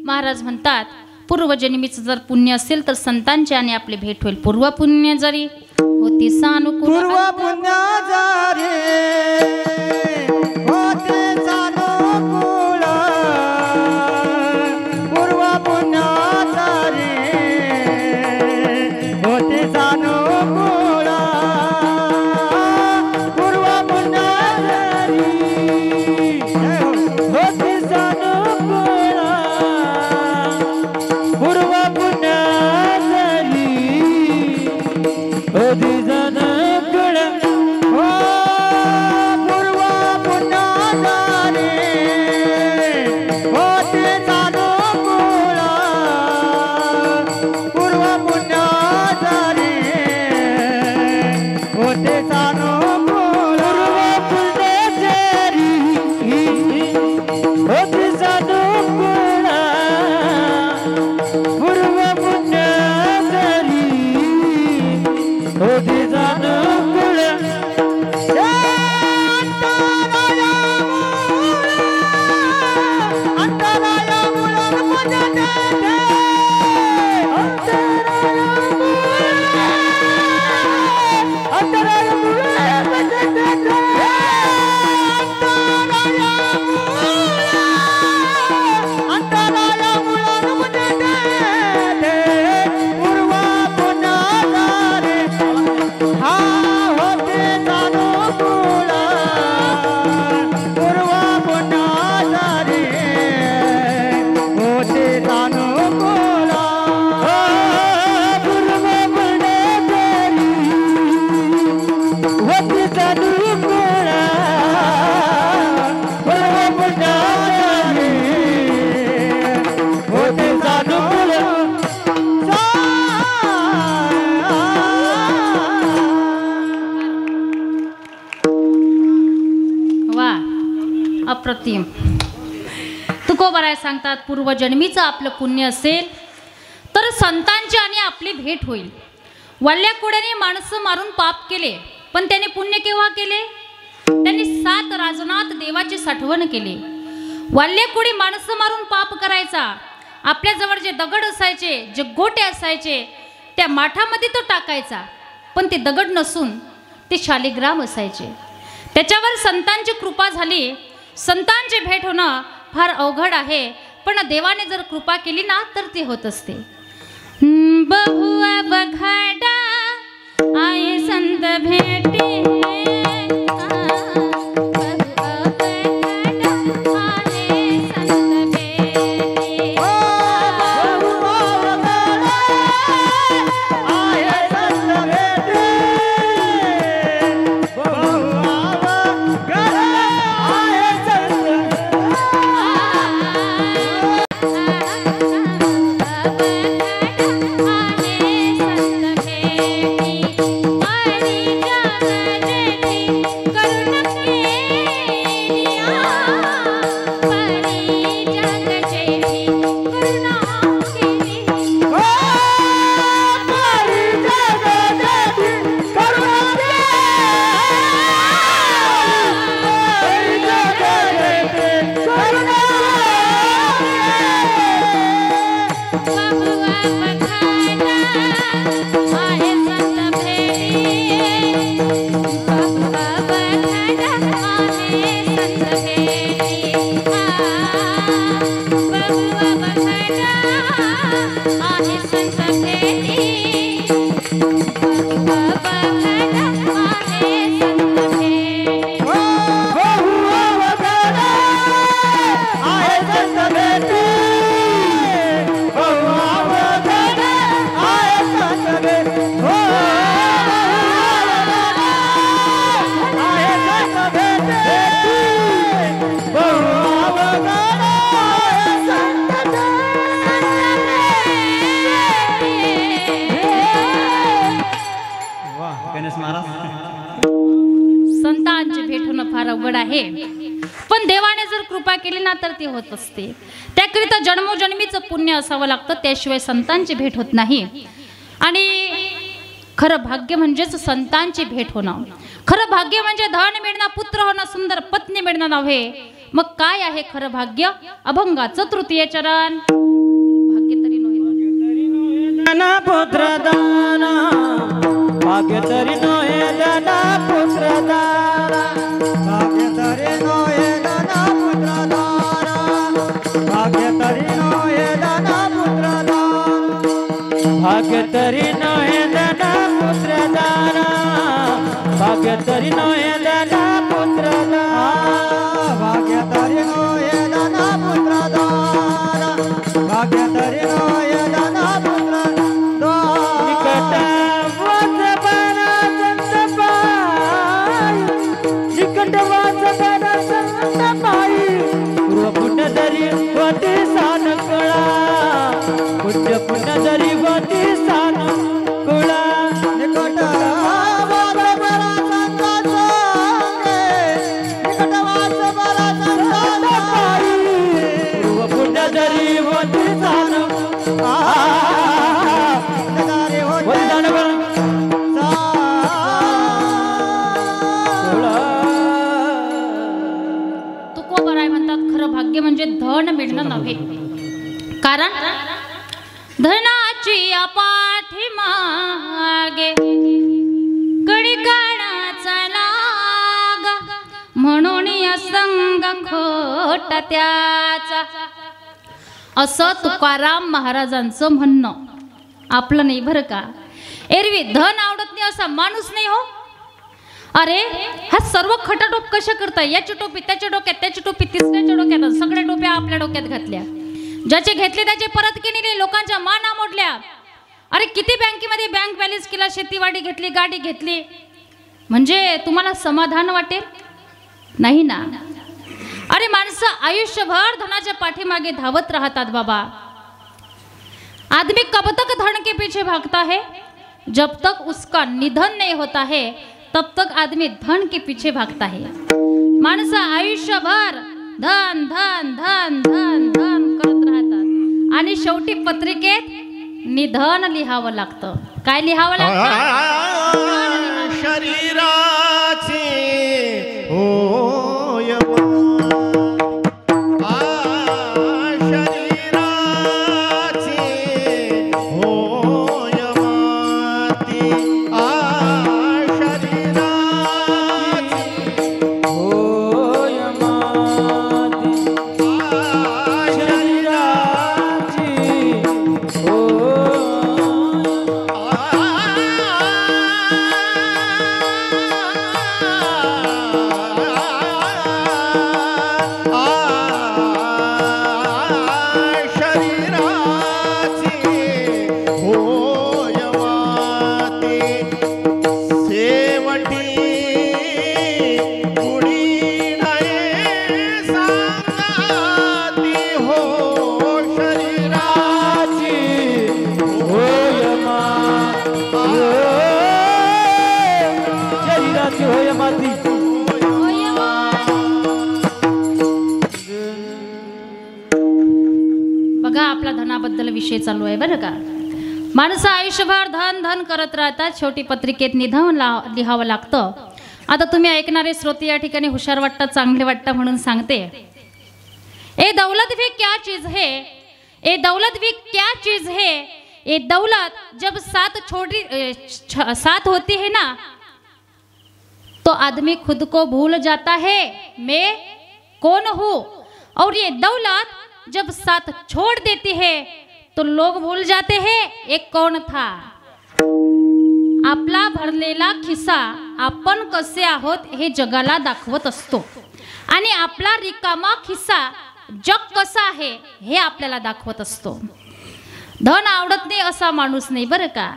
महाराज म्हणतात पूर्वजन्मीचं जर पुण्य असेल तर संतांचे आणि आपली भेट होईल। पूर्व पुण्य जरी होती सानुकूल, पूर्व पुण्य जरी होती सानुकूल, पूर्व पुण्य जरी होती सानुकूल, पूर्व पुण्य जरी होती सानुकूल, पूर्व पुण्य जरी होती सानुकूल, हो पूर्व पुण्य जरी होती सानुकूल, पूर्व पुण्य जरी होती सानुकूल, पूर्व पुण्य जरी होती सानुकूल, पूर्व पुण्य जरी होती अप्रतिम. तुकोबराय सांगतात पूर्वजन्मीचं आपलं पुण्य असेल तर संतांची आणि आपली भेट होईल. वल्ल्याकुड्याने माणसं मारून पाप केले पण त्याने पुण्य केव्हा केले? त्यांनी 7 राजनात देवाची साठवण केली. वल्ल्याकुडी माणसं मारून पाप करायचा. आपल्याजवळ जे दगड असायचे, जे गोटे असायचे, त्या माठामध्ये तो टाकायचा. पण ते दगड नसून ते शालिग्राम असायचे. त्याच्यावर संतांची कृपा झाली. संतांची भेट होणं फार अवघड आहे, पण देवाने जर कृपा केली ना तर ते होत असते. बहुआ बघाडा आये संत भेटे, संतांची भेट होणं फार अवघड आहे, पण देवाने जर कृपा केली ना तर ती होत असते. त्याकरिता जन्मोजन्मीचं पुण्य असावं लागतं, त्याशिवाय संतांची भेट होत नाही. आणि खरं भाग्य म्हणजेच संतांची भेट होणं. खरं भाग्य म्हणजे धन मिळणं, पुत्र होणं, सुंदर पत्नी मिळणं नव्हे. मग काय आहे खरं भाग्य? अभंगाचं तृतीय चरण. भाग्य तरी दाना पुत्र दाना, भाग्य तरी नोहे दाना पुत्र दाना, भाग्य तरी नोहे दाना पुत्र दाना, भाग्य तरी नोहे दाना पुत्र दाना, भाग्य तरी नोहे दाना पुत्र दाना, भाग्य तरी नोहे दाना पुत्र दाना, भाग्य तरी नोहे दाना पुत्र दाना, भाग्य तरी नोहे दाना पुत्र दाना. निकट वाचबारा संत पायी, निकट वाचबारा संत पायी, पूर्व पुण्य जरी होती सान कळा, पुण्य पुण्य जरी होती सान कळा. निकट वाचबारा संत संगे, निकट वाचबारा संत पायी, पूर्व पुण्य जरी होती सान तुकोबराय म्हणतात खरं भाग्य म्हणजे धन मिळणं नव्हे. कारण धनाची पाठी मागे कडी काढाचा लागा, म्हणून असंग खोट त्याचा, असं तुकाराम महाराजांचं म्हणणं. आपलं नाही बरं का. एरवी धन आवडत नाही असा माणूस नाही हो. अरे हा सर्व खटाटोप कशा करताय? याची टोपी त्याच्या डोक्यात, त्याची टोपी तिसऱ्याच्या डोक्यात, सगळ्या टोप्या आपल्या डोक्यात घातल्या. ज्याचे घेतले त्याचे परत केले, लोकांच्या माना मोडल्या. अरे किती बँकेमध्ये बँक बॅलन्स केला, शेतीवाडी घेतली, गाडी घेतली, म्हणजे तुम्हाला समाधान वाटेल? नाही ना. अरे माणसं आयुष्यभर धनाच्या पाठीमागे धावत राहतात बाबा. आदमी कब तक धन के पीछे भागता है? जब तक उसका निधन नहीं होता है तब तक आदमी धन के पीछे भागता है. माणसं आयुष्यभर धन धन धन धन धन करत राहतात आणि शेवटी पत्रिकेत निधन लिहावं लागतं. काय लिहावं लागतं? शरीराची होय बघा आपला धनाबद्दल विषय चालू आहे बरं का. माणसं आयुष्यभर धन धन करत राहतात, शेवटी पत्रिकेत निधन लिहावं लागतं. आता तुम्ही ऐकणारे श्रोते या ठिकाणी हुशार वाटतात, चांगले वाटतात म्हणून सांगते. ए दौलत भी क्या चीज है, ए दौलत भी क्या चीज है, ये दौलत जब साथ होती है ना तो आदमी खुद को भूल जाता है मैं कौन हूँ, और ये दौलत जब साथ छोड़ देती है तो लोग भूल जाते हैं एक कौन था. आपला भरलेला खिसा आपण कसे आहोत हे जगाला दाखवत असतो आणि आपला रिकामा खिसा जग कसा आहे हे आपल्याला दाखवत असतो. धन आवडत नाही असा माणूस नाही बरं का.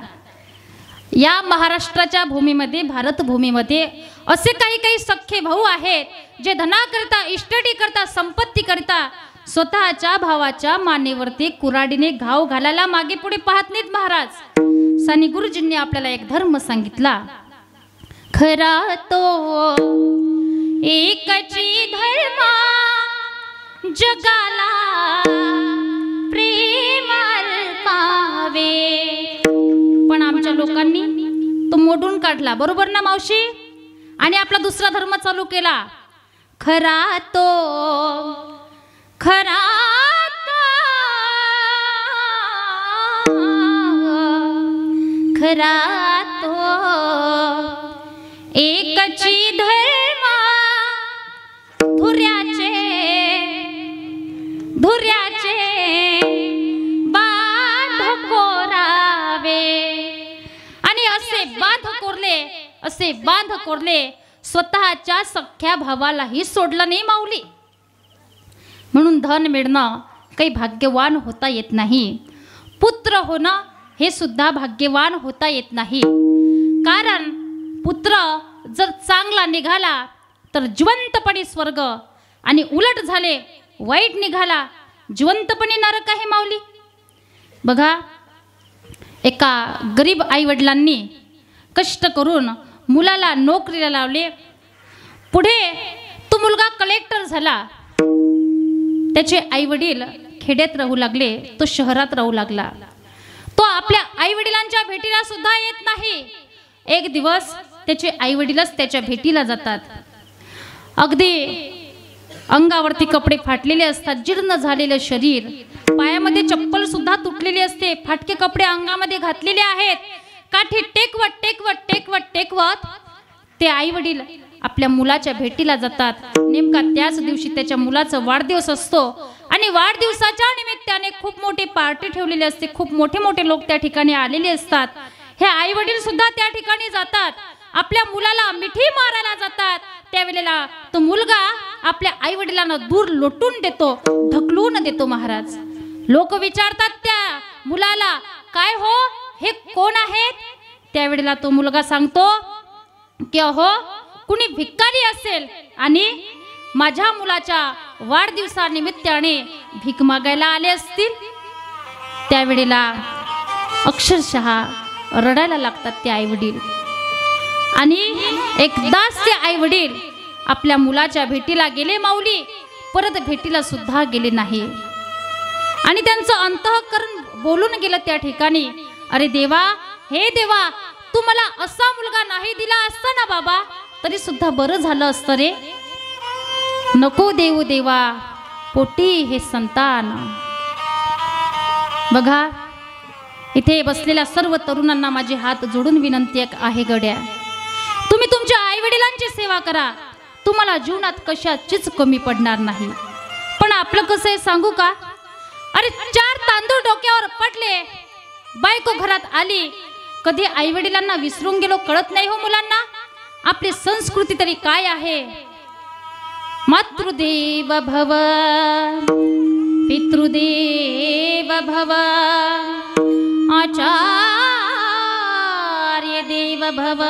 या महाराष्ट्राच्या भूमीमध्ये, भारत भूमीमध्ये असे काही काही सख्खे भाऊ आहेत जे धनाकरता, इस्टेटी करता, संपत्ती करता स्वतःच्या भावाच्या मानेवरती कुऱ्हाडीने घाव घालायला मागे पुढे पाहत नाहीत. महाराज साने गुरुजींनी आपल्याला एक धर्म सांगितला. खरा तो एकची धर्मा जगाला प्रेमाल पावे, पण आमच्या लोकांनी तो मोडून काढला. बरोबर ना मावशी? आणि आपला दुसरा धर्म चालू केला. खरा तो खरा खरा तो एकची धर्मा धुर्याचे धुर्याचे बांध कोरावे. आणि असे बांध कोरले स्वतःच्या सख्या भावालाही सोडलं नाही माऊली. म्हणून धन मिळणं काही भाग्यवान होता येत नाही. पुत्र होणं हे सुद्धा भाग्यवान होता येत नाही. कारण पुत्र जर चांगला निघाला तर जिवंतपणे स्वर्ग, आणि उलट झाले वाईट निघाला जिवंतपणे नरक आहे माऊली. बघा एका गरीब आईवडिलांनी कष्ट करून मुलाला नोकरीला लावले. पुढे तो मुलगा कलेक्टर झाला. त्याचे आईवडील खेड्यात राहू लागले, तो शहरात राहू लागला. तो आपल्या आईवडिलांच्या भेटीला सुद्धा येत नाही. एक दिवस त्याचे आईवडीलच त्याच्या भेटीला जातात. अगदी अंगावरती कपडे फाटलेले असतात, जीर्ण झालेले शरीर, पायामध्ये चप्पल सुद्धा तुटलेली असते, फाटके कपडे अंगामध्ये घातलेले आहेत. काठी टेकवत टेकवत टेकवत टेकवत ते आईवडील आपल्या मुलाच्या भेटीला जातात. नेमका त्याच दिवशी त्याच्या मुलाचा वाढदिवस असतो आणि वाढदिवसाच्या निमित्ताने खूप मोठी पार्टी ठेवलेली असते. खूप मोठे मोठे लोक त्या ठिकाणी आलेले असतात. हे आईवडील सुद्धा त्या ठिकाणी जातात, आपल्या मुलाला मिठी मारायला जातात. त्यावेळेला तो मुलगा आपल्या आईवडिलांना दूर लोटून देतो, ढकलून देतो. महाराज लोक विचारतात त्या मुलाला, काय हो हे कोण आहेत? त्यावेळेला तो मुलगा सांगतो की अहो कुणी भिकारी असेल आणि माझ्या मुलाच्या वाढदिवसानिमित्ताने भीक मागायला आले असतील. त्यावेळेला अक्षरशः रडायला लागतात ते आईवडील. आणि एकदाच ते आईवडील आपल्या मुलाच्या भेटीला गेले माऊली. परत भेटीला सुद्धा गेले नाही आणि त्यांचं अंतःकरण बोलून गेलं त्या ठिकाणी, अरे देवा, हे देवा, तू मला असा मुलगा नाही दिला असता ना बाबा, तरी सुद्धा बरं झालं असतं रे. नको देऊ देवा पोटी हे संतान. बघा, इथे बसलेल्या सर्व तरुणांना माझे हात जोडून विनंती आहे गड्या, तुम्ही तुमच्या आई वडिलांची सेवा करा, तुम्हाला जीवनात कशाचीच कमी पडणार नाही. पण आपलं कसं आहे सांगू का, अरे 4 तांदूळ डोक्यावर पडले, बायको घरात आली, कधी आई वडिलांना विसरून गेलो कळत नाही हो मुलांना. आपली संस्कृती तरी काय आहे, मातृदेव भव पितृदेव भव आचार्य देव भव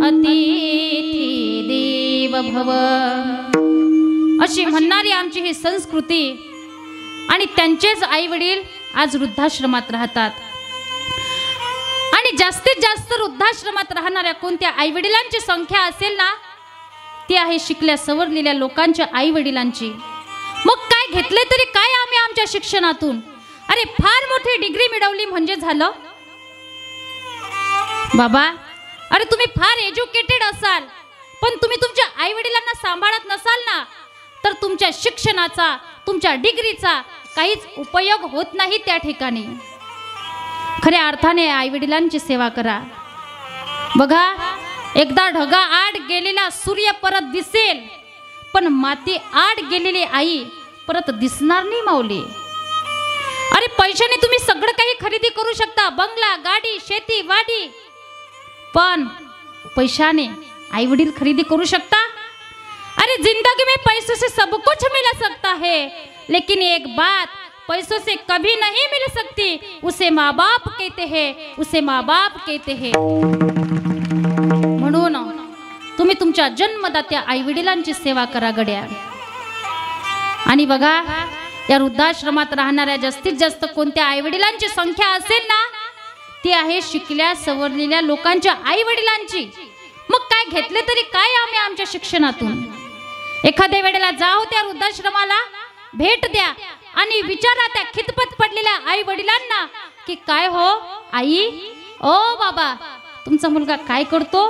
अतिथी देव भव अशी म्हणणारी आमची ही संस्कृती. आणि त्यांचेच आई वडील आज वृद्धाश्रमात राहतात आणि जास्तीत जास्त वृद्धाश्रमात राहणाऱ्या कोणत्या आई वडिलांची संख्या असेल ना, ती आहे शिकल्या सवरलेल्या लोकांच्या आई वडिलांची. मग काय घेतले तरी काय आम्ही आमच्या शिक्षणातून, अरे फार मोठी डिग्री मिळवली म्हणजे झालं बाबा. अरे तुम्ही फार एज्युकेटेड असाल, पण तुम्ही तुमच्या आई वडिलांना सांभाळत नसाल ना, तर तुमच्या शिक्षणाचा, तुमच्या डिग्रीचा काहीच उपयोग होत नाही त्या ठिकाणी. खऱ्या अर्थाने आई वडिलांची सेवा करा. बघा, एकदा ढगा आड गेलेला सूर्य परत दिसेल, पण माती आड गेलेली आई परत दिसणार नाही माऊली. अरे पैशाने तुम्ही सगळं काही खरेदी करू शकता, बंगला, गाडी, शेती, वाडी, पण पैशाने आई वडील खरेदी करू शकता? अरे जिंदगी में पैसों से सब कुछ मिल सकता है, लेकिन एक बात पैसों से कभी नहीं मिल सकती, उसे माँ बाप कहते हैं, उसे माँ बाप कहते हैं. म्हणून तुम्ही तुमच्या जन्मदात्या आई वडिलांची सेवा करा गड्या. आणि बघा, या वृद्धाश्रमात राहणाऱ्या जास्तीत जास्त कोणत्या आई वडिलांची संख्या असेल ना, ती आहे शिकल्या सवरलेल्या लोकांच्या आई वडिलांची. मग काय घेतले तरी काय आम्ही आमच्या शिक्षणातून. एखाद्या वेळेला जाओ त्या वृद्धाश्रमाला, भेट द्या आणि विचारा त्या खितपत पडलेल्या आई वडिलांना की काय हो आई, ओ बाबा, तुमचा मुलगा काय करतो.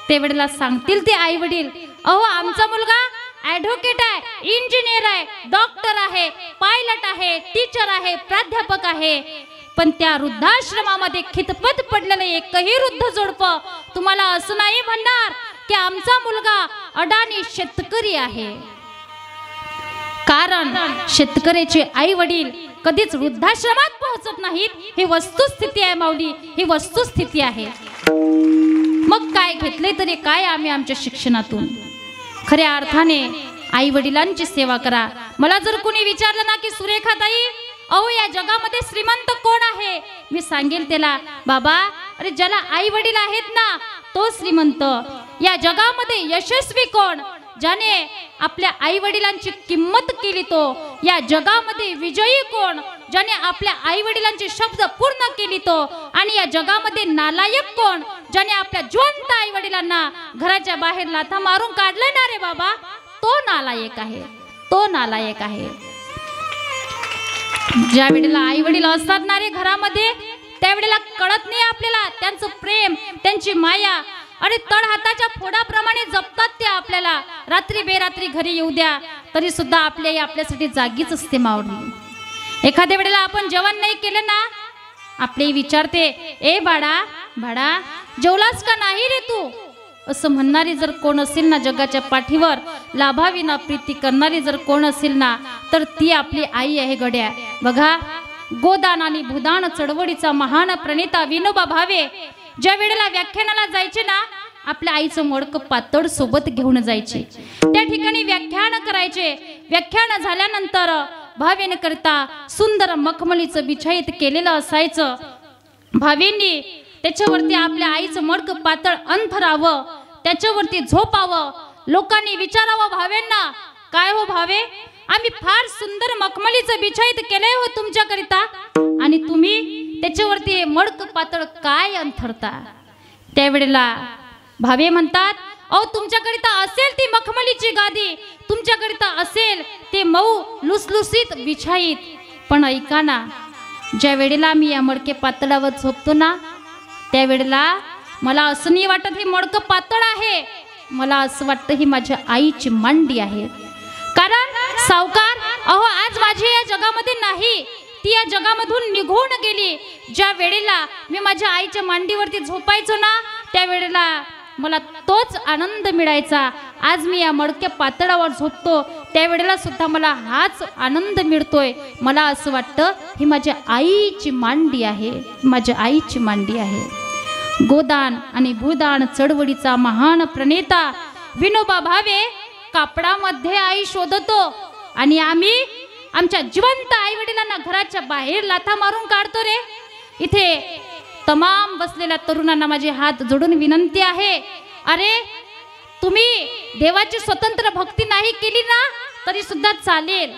ते वेळेला सांगतील ते आई वडील, अहो आमचा मुलगा ॲडव्होकेट आहे, इंजिनियर आहे, डॉक्टर आहे, पायलट आहे, टीचर आहे, प्राध्यापक आहे. पण त्या वृद्धाश्रमामध्ये खितपत पडलेलं एकही वृद्ध जोडपं तुम्हाला असं नाही म्हणणार की आमचा मुलगा अडाणी शेतकरी आहे. कारण शेतकऱ्याचे आई वडील कधीच वृद्धाश्रमात पोहोचत नाहीत. ही वस्तुस्थिती आहे माऊली, ही वस्तुस्थिती आहे. मग काय घेतले तरी काय आम्ही आमच्या शिक्षणातून. खऱ्या अर्थाने आई वडिलांची सेवा करा. मला जर कोणी विचारलं ना की सुरेखाताई, अहो या जगामध्ये श्रीमंत कोण आहे, मी सांगेल त्याला, बाबा अरे ज्याला आई वडील आहेत ना तो श्रीमंत. या जगामध्ये यशस्वी कोण, ज्याने आपल्या आई वडिलांची किंमत केली तो. या जगामध्ये विजयी कोण, ज्याने आपल्या आई वडिलांचे शब्द पूर्ण केली तो. आणि या जगामध्ये नालायक कोण, ज्याने आपल्या जिवंत आई वडिलांना घराच्या बाहेर लाथा मारून काढले ना रे बाबा, तो नालायक आहे, तो नालायक आहे. ज्या वेळेला आई वडील असतात ना रे घरामध्ये, त्यावेळेला कळत नाही आपल्याला त्यांचं प्रेम, त्यांची माया. अरे तळ हाताच्या फोडाप्रमाणे जपतात ते आपल्याला. रात्री बेरात्री घरी येऊ द्या तरी सुद्धा आपल्या आपल्यासाठी जागीच असते मावळी. एखाद्या वेळेला आपण जेवण नाही केलं ना, आपले विचारते, ए बाळा बाळा जेवलास का नाही रे तू, असं म्हणणारी जर कोण असेल ना जगाच्या पाठीवर, लाभाविना प्रीती करणारी जर कोण असेल ना, तर ती आपली आई आहे गड्या. बघा, गोदान आणि भूदान चळवळीचा महान प्रणेता विनोबा भावे ज्या वेळेला व्याख्यानाला जायचे ना, आपल्या आईचं मडकं पातळ सोबत घेऊन जायचे. त्या ठिकाणी व्याख्यान करायचे. व्याख्यान झाल्यानंतर भावेने करता सुंदर मखमलीचं बिछाईत केलेलं असायचं. भावेंनी त्याच्यावरती आपल्या आईचं मडकं पातळ अंथरावं, त्याच्यावरती झोपावं. लोकांनी विचारावं भावेंना, काय हो भावे, आम्ही फार सुंदर मखमलीचं बिछाईत केलंय हो तुमच्याकरिता, आणि तुम्ही त्याच्यावरती मडकं पातळ काय अंथरता. त्यावेळेला भावे म्हणतात, अहो तुमच्याकरिता असेल ती मखमलीची गादी, तुमच्याकरिता असेल ते मऊ लुसलुसीत बिछाईत, पण ऐका ना, ज्या वेळेला मी या मडके पातळावर झोपतो ना, त्यावेळेला मला असं नाही वाटत हे मडकं पातळ आहे, मला असं वाटतं ही माझ्या आईची मांडी आहे. कारण सावकार, अहो आज माझी या जगामध्ये नाही, ती या जगामधून निघून गेली. ज्या वेळेला मी माझ्या आईच्या मांडीवरती झोपायचो ना, त्यावेळेला मला तोच आनंद मिळायचा. आज मी या मडक्या पातळावर झोपतो त्यावेळेला सुद्धा मला हाच आनंद मिळतोय. मला असं वाटतं ही माझ्या आईची मांडी आहे, माझ्या आईची मांडी आहे. गोदान आणि भूदान चळवळीचा महान प्रणेता विनोबा भावे कापडामध्ये आई शोधतो आणि आम्ही आमच्या जिवंत आई वडिलांना घराच्या बाहेर लाथा मारून काढतो रे. इथे तमाम बसलेल्या तरुणांना माझे हात जोडून विनंती आहे, अरे तुम्ही देवाची स्वतंत्र भक्ती नाही केली ना तरी सुद्धा चालेल,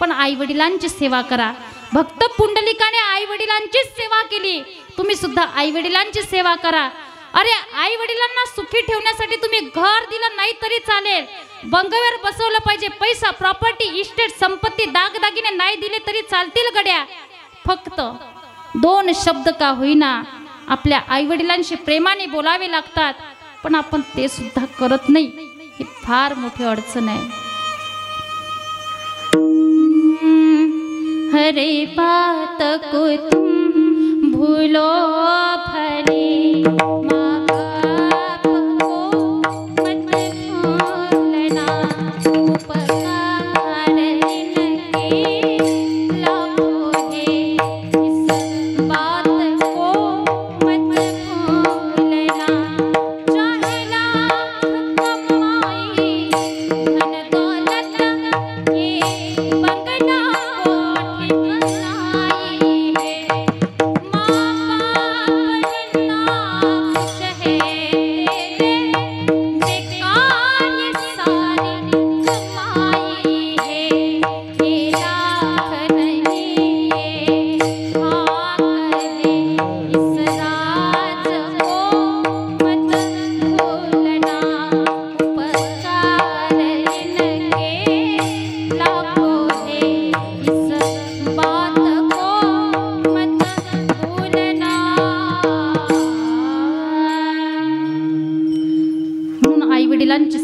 पण आई वडिलांची सेवा करा. भक्त पुंडलिकाने आई वडिलांचीच सेवा केली, तुम्ही सुद्धा आई वडिलांची सेवा करा. अरे आई वडिलांना सुखी ठेवण्यासाठी तुम्ही घर दिलं नाही तरी चालेल, बंगल्यावर बसवलं पाहिजे, पैसा प्रॉपर्टी इस्टेट संपत्ती दागदागिने नाही दिले तरी चालतील गड्या, फक्त 2 शब्द का होईना आपल्या आई वडिलांशी प्रेमाने बोलावे लागतात, पण आपण ते सुद्धा करत नाही. ही फार मोठी अडचण आहे. हरे बात को तुम भूलो भले, माँ बाप को मत भूलना, उपकार इनके लाखों हैं, इस बात को मत भूलना. चाहे लाख कमाई धन दौलत, ये बंगला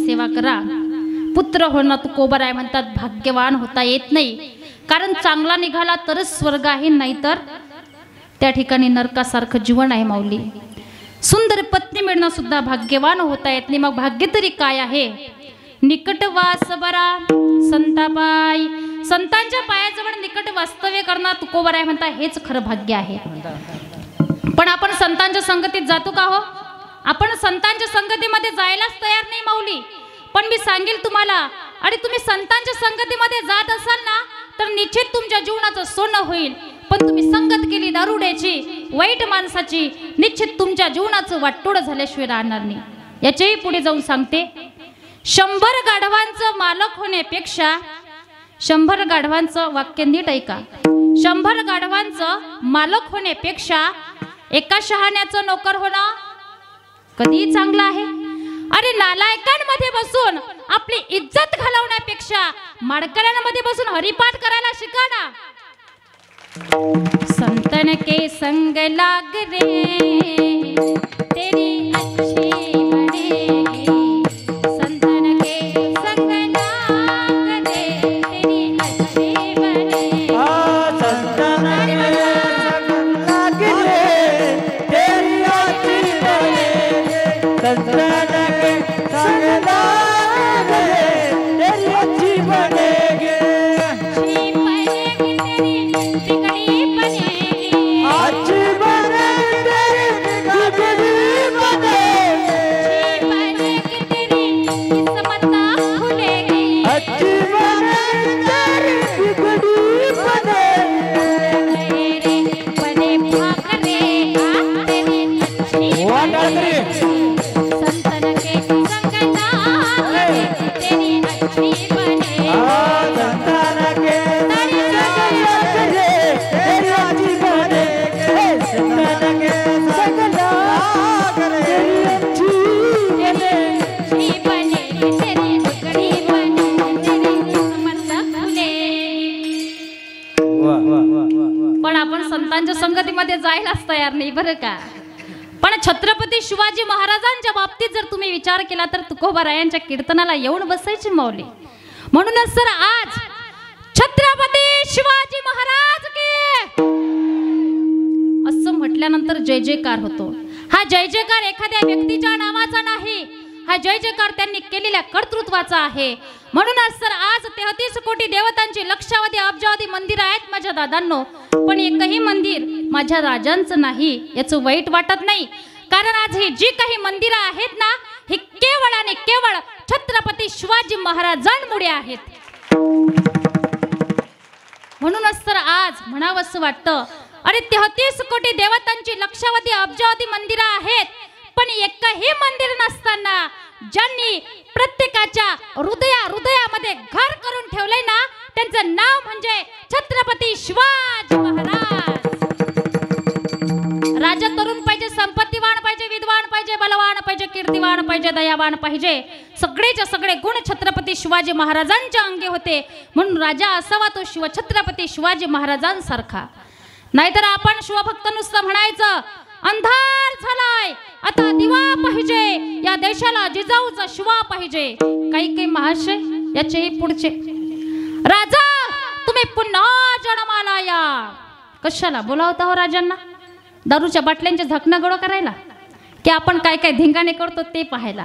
सेवा करा. पुत्र होणं तू कोबर आहे म्हणतात, भाग्यवान होता येत नाही, कारण चांगला निघाला तरच स्वर्ग आहे, नाहीतर त्या ठिकाणी नरकासारखं जीवन आहे. माऊली, सुंदर पत्नी मिळणं सुद्धा भाग्यवान होता येत नाही, मग भाग्य तरी काय आहे. निकटवास बरा संताबाई, संतांच्या पायाजवळ निकट वास्तव्य करणं तुकोबर आहे म्हणता, हेच खरं भाग्य आहे. पण आपण संतांच्या संगतीत जातो का हो? आपण संतांच्या संगतीमध्ये जायलाच तयार नाही माऊली. पण मी सांगेल तुम्हाला, आणि तुम्ही संतांच्या संगतीमध्ये जात असाल ना तर निश्चित तुमच्या जीवनाचं सोनं होईल. पण तुम्ही संगत केली दारुड्याची, वाईट माणसाची, निश्चित तुमच्या जीवनाचं वाटोळ झाल्याशिवाय राहणार नाही. याच्याही पुढे जाऊन सांगते, 100 गाढवांचं मालक होण्यापेक्षा, 100 गाढवांचं वाक्य नीट ऐका, 100 गाढवांचं मालक होण्यापेक्षा एका शहाण्याचं नोकर होणं कधी चांगलं आहे. अरे नालायकांमध्ये बसून आपली इज्जत घालवण्यापेक्षा माडकऱ्यांमध्ये बसून हरिपाठ करायला शिका ना. संतन के संग लाग रे तेरी अच्छी बनेगी, संतन के संग लाग रे तेरी अच्छी बनेगी, संतन के संग लाग रे तेरी अच्छी बनेगी, संतन के संग लाग रे तेरी अच्छी बनेगी, अच्छी बनेगी तेरी बिगड़ी बनेगी, अच्छी बनेगी तेरी बिगड़ी बनेगी, अच्छी बनेगी तेरी किस्मत खुलेगी, अच्छी बनेगी तेरी बिगड़ी बनेगी, रे बने भाग रे तेरी अच्छी वाह, डाल करे। संत जायलाच तयार नाही बरं का. पण छत्रपती शिवाजी महाराजांच्या बाबतीत जर तुम्ही विचार केला तर तुकोबारायांच्या कीर्तनाला येऊन बसायची माऊली. म्हणूनच सर आज छत्रपती शिवाजी महाराज की असं म्हटल्यानंतर जय जयकार होतो. हा जय जयकार एखाद्या व्यक्तीच्या नावाचा नाही, हा जय जयकार त्यांनी केलेल्या कर्तृत्वाचा आहे. म्हणूनच सर आज 33 कोटी देवतांची लक्षावधी अब्जावधी मंदिर आहेत माझ्या दादांनो, पण एकही मंदिर माझ्या राजांचं नाही याचं वाईट वाटत नाही. कारण आज ही जी काही मंदिरं आहेत ना, ही केवळ आणि केवळ छत्रपती शिवाजी महाराजांमुळे आहेत. म्हणूनच तर आज म्हणावंसं वाटतं, अरे 33 कोटी देवतांची लक्षावधी अब्जावधी मंदिरं आहेत, पण एकही मंदिर नसताना ज्यांनी प्रत्येकाच्या हृदयामध्ये घर करून ठेवलंय ना, त्यांचं नाव म्हणजे छत्रपती शिवाजी महाराज. राजा तरुण पाहिजे, संपत्तीवान पाहिजे, विद्वान पाहिजे, बलवान पाहिजे, कीर्तिवान पाहिजे, दयावान पाहिजे, सगळेच्या सगळे गुण छत्रपती शिवाजी महाराजांच्या अंगी होते. म्हणून राजा असावा तो छत्रपती शिवाजी महाराजांसारखा. नाहीतर आपण शिवभक्त नुसतं म्हणायचं अंधार झालाय आता दिवा पाहिजे, या देशाला जिजाऊचा शिवा पाहिजे. काही महाशय याचेही पुढचे, राजा तुम्ही पुन्हा जन्माला या. कशाला बोलावता हो राजांना? दारूच्या बाटल्यांचे झाकणं गोळा करायला की आपण काय काय धिंगाणे करतो ते पाहायला?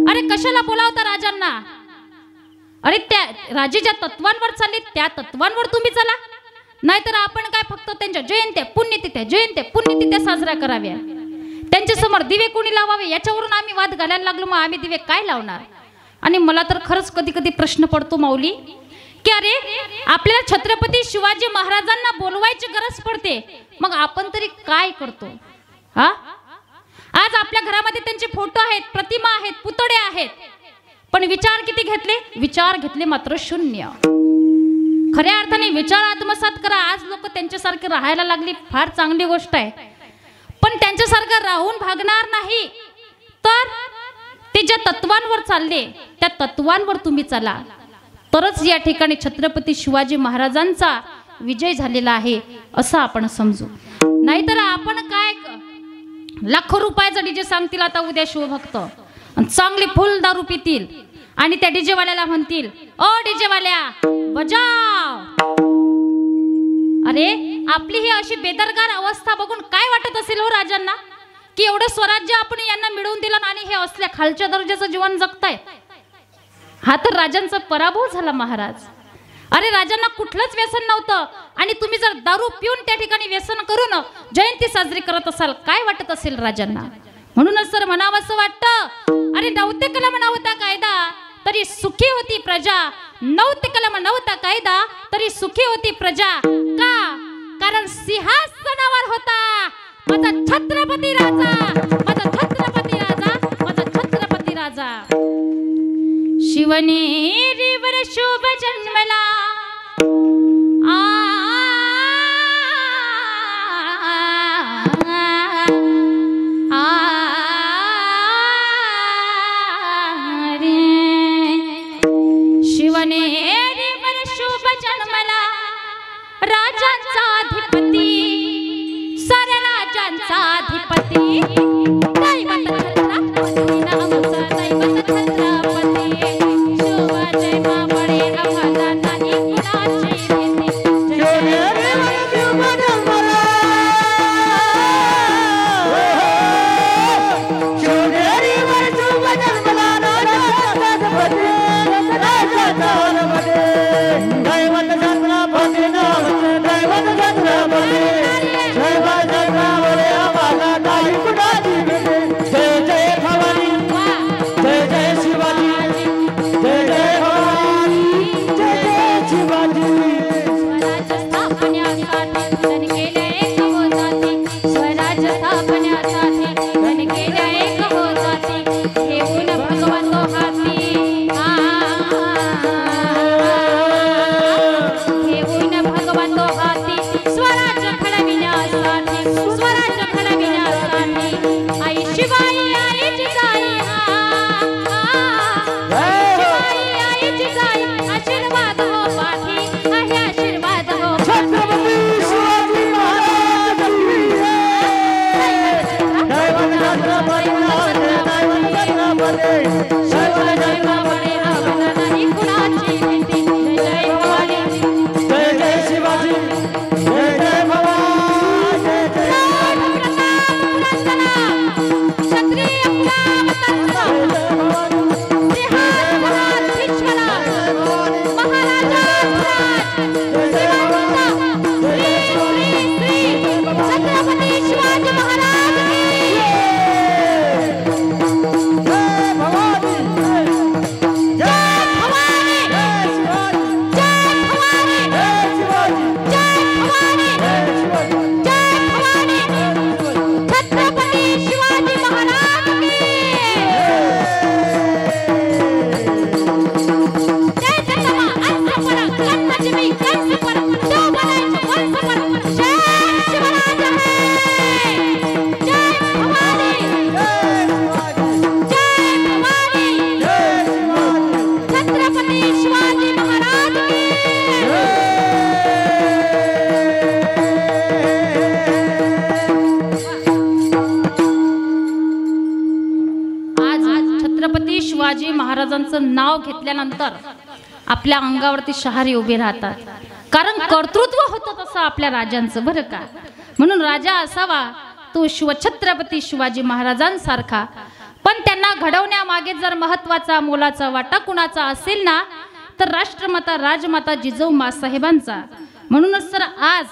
अरे कशाला बोलावता राजांना? अरे त्या राजेच्या तत्वांवर चालले त्या तत्वांवर तुम्ही चला. नाहीतर आपण काय फक्त त्यांच्या जयंत्या पुण्यतिथ्या साजऱ्या कराव्या, त्यांच्या समोर दिवे कोणी लावावे याच्यावरून आम्ही वाद घालायला लागलो. मग आम्ही दिवे काय लावणार? आणि मला तर खरंच कधी कधी प्रश्न पडतो माऊली की अरे आपल्याला छत्रपती शिवाजी महाराजांना बोलवायची गरज पडते, मग आपण तरी काय करतो? हा, आज आपल्या घरामध्ये त्यांचे फोटो आहेत, प्रतिमा आहेत, पुतळे आहेत, पण विचार किती घेतले? विचार घेतले मात्र शून्य. खऱ्या अर्थाने विचार आत्मसात करा. आज लोक त्यांच्यासारखे राहायला लागली, फार चांगली गोष्ट आहे, पण त्यांच्यासारखं राहून भागणार नाही. तर ते ज्या तत्वांवर चालले त्या तत्वांवर तुम्ही चला, तरच या ठिकाणी छत्रपती शिवाजी महाराजांचा विजय झालेला आहे असं आपण समजू. नाहीतर आपण काय लाखो रुपयाचा डीजे सांगतील आता उद्या शिवभक्त, चांगली फुल दारू पितील आणि त्या डीजे वाल्याला म्हणतील ओ डीजे वाल्या बजाव. अरे आपली ही अशी बेदरगार अवस्था बघून काय वाटत असेल हो राजांना, की एवढं स्वराज्य आपण यांना मिळवून दिलं आणि हे असल्या खालच्या दर्जाचं जीवन जगतायत. हा तर राजांचा पराभव झाला महाराज. अरे राजांना कुठलंच व्यसन नव्हतं आणि तुम्ही जर दारू पिऊन त्या ठिकाणी व्यसन करून जयंती साजरी करत असाल, काय वाटत असेल राजांना? म्हणूनच सर म्हणावंसं वाटतं, अरे नव्हते कलम नव्हता कायदा तरी सुखी होती प्रजा, नव्हते कलम नव्हता कायदा तरी सुखी होती प्रजा. का? कारण सिंहासनावर होता माझा छत्रपती राजा, माझा छत्रपती राजा, माझा छत्रपती राजा. शिवनेरीवर शुभ जन्मला शिवनेरीवर शुभ जन्मला राजांचा अधिपती, साऱ्या राजांचा अधिपती, दैवत छत्रपती नावाचा दैवत छत्रपती. शिवाजी मावळे आम्हाला नाही बाबले शिवाजी बाबळे रावला नाही कुणाची भीती जय जय भवानी जय जय शिवाजी जय जय भवानी जय जय क्षत्रिय शिवाजी महाराजांचं नाव घेतल्यानंतर आपल्या अंगावरती शहारे उभे राहतात, कारण कर्तृत्व होतं तसं आपल्या राजांचं बरं का. म्हणून राजा असावा तो छत्रपती शिवाजी महाराजांसारखा. पण त्यांना घडवण्यामागे जर महत्वाचा मोलाचा वाटा कुणाचा असेल ना तर राष्ट्रमाता राजमाता जिजाऊ साहेबांचा. म्हणूनच तर आज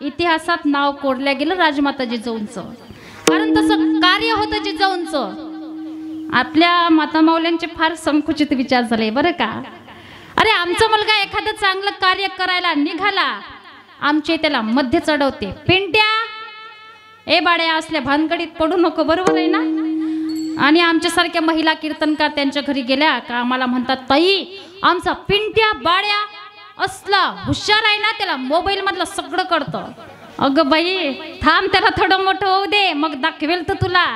इतिहासात नाव कोरल्या गेलं राजमाता जिजाऊंचं, कारण तसं कार्य होतं जिजाऊंचं. आपल्या माता माऊल्यांचे फार संकुचित विचार झाले बरं का. अरे आमचा मुलगा एखादं चांगलं कार्य करायला निघाला, आमचे त्याला मध्ये चढवते, पिंट्या ए बाड्या असल्या भानगडीत पडू नको, बरोबर आहे ना. आणि आमच्यासारख्या महिला कीर्तनकार त्यांच्या घरी गेल्या का आम्हाला म्हणतात, ताई आमचा पिंट्या बाड्या असला हुशार आहे ना, त्याला मोबाईल मधलं सगळं कळतं. अगं बाई थांब, त्याला थोडं मोठं होऊ दे मग दाखवेल तर तुला.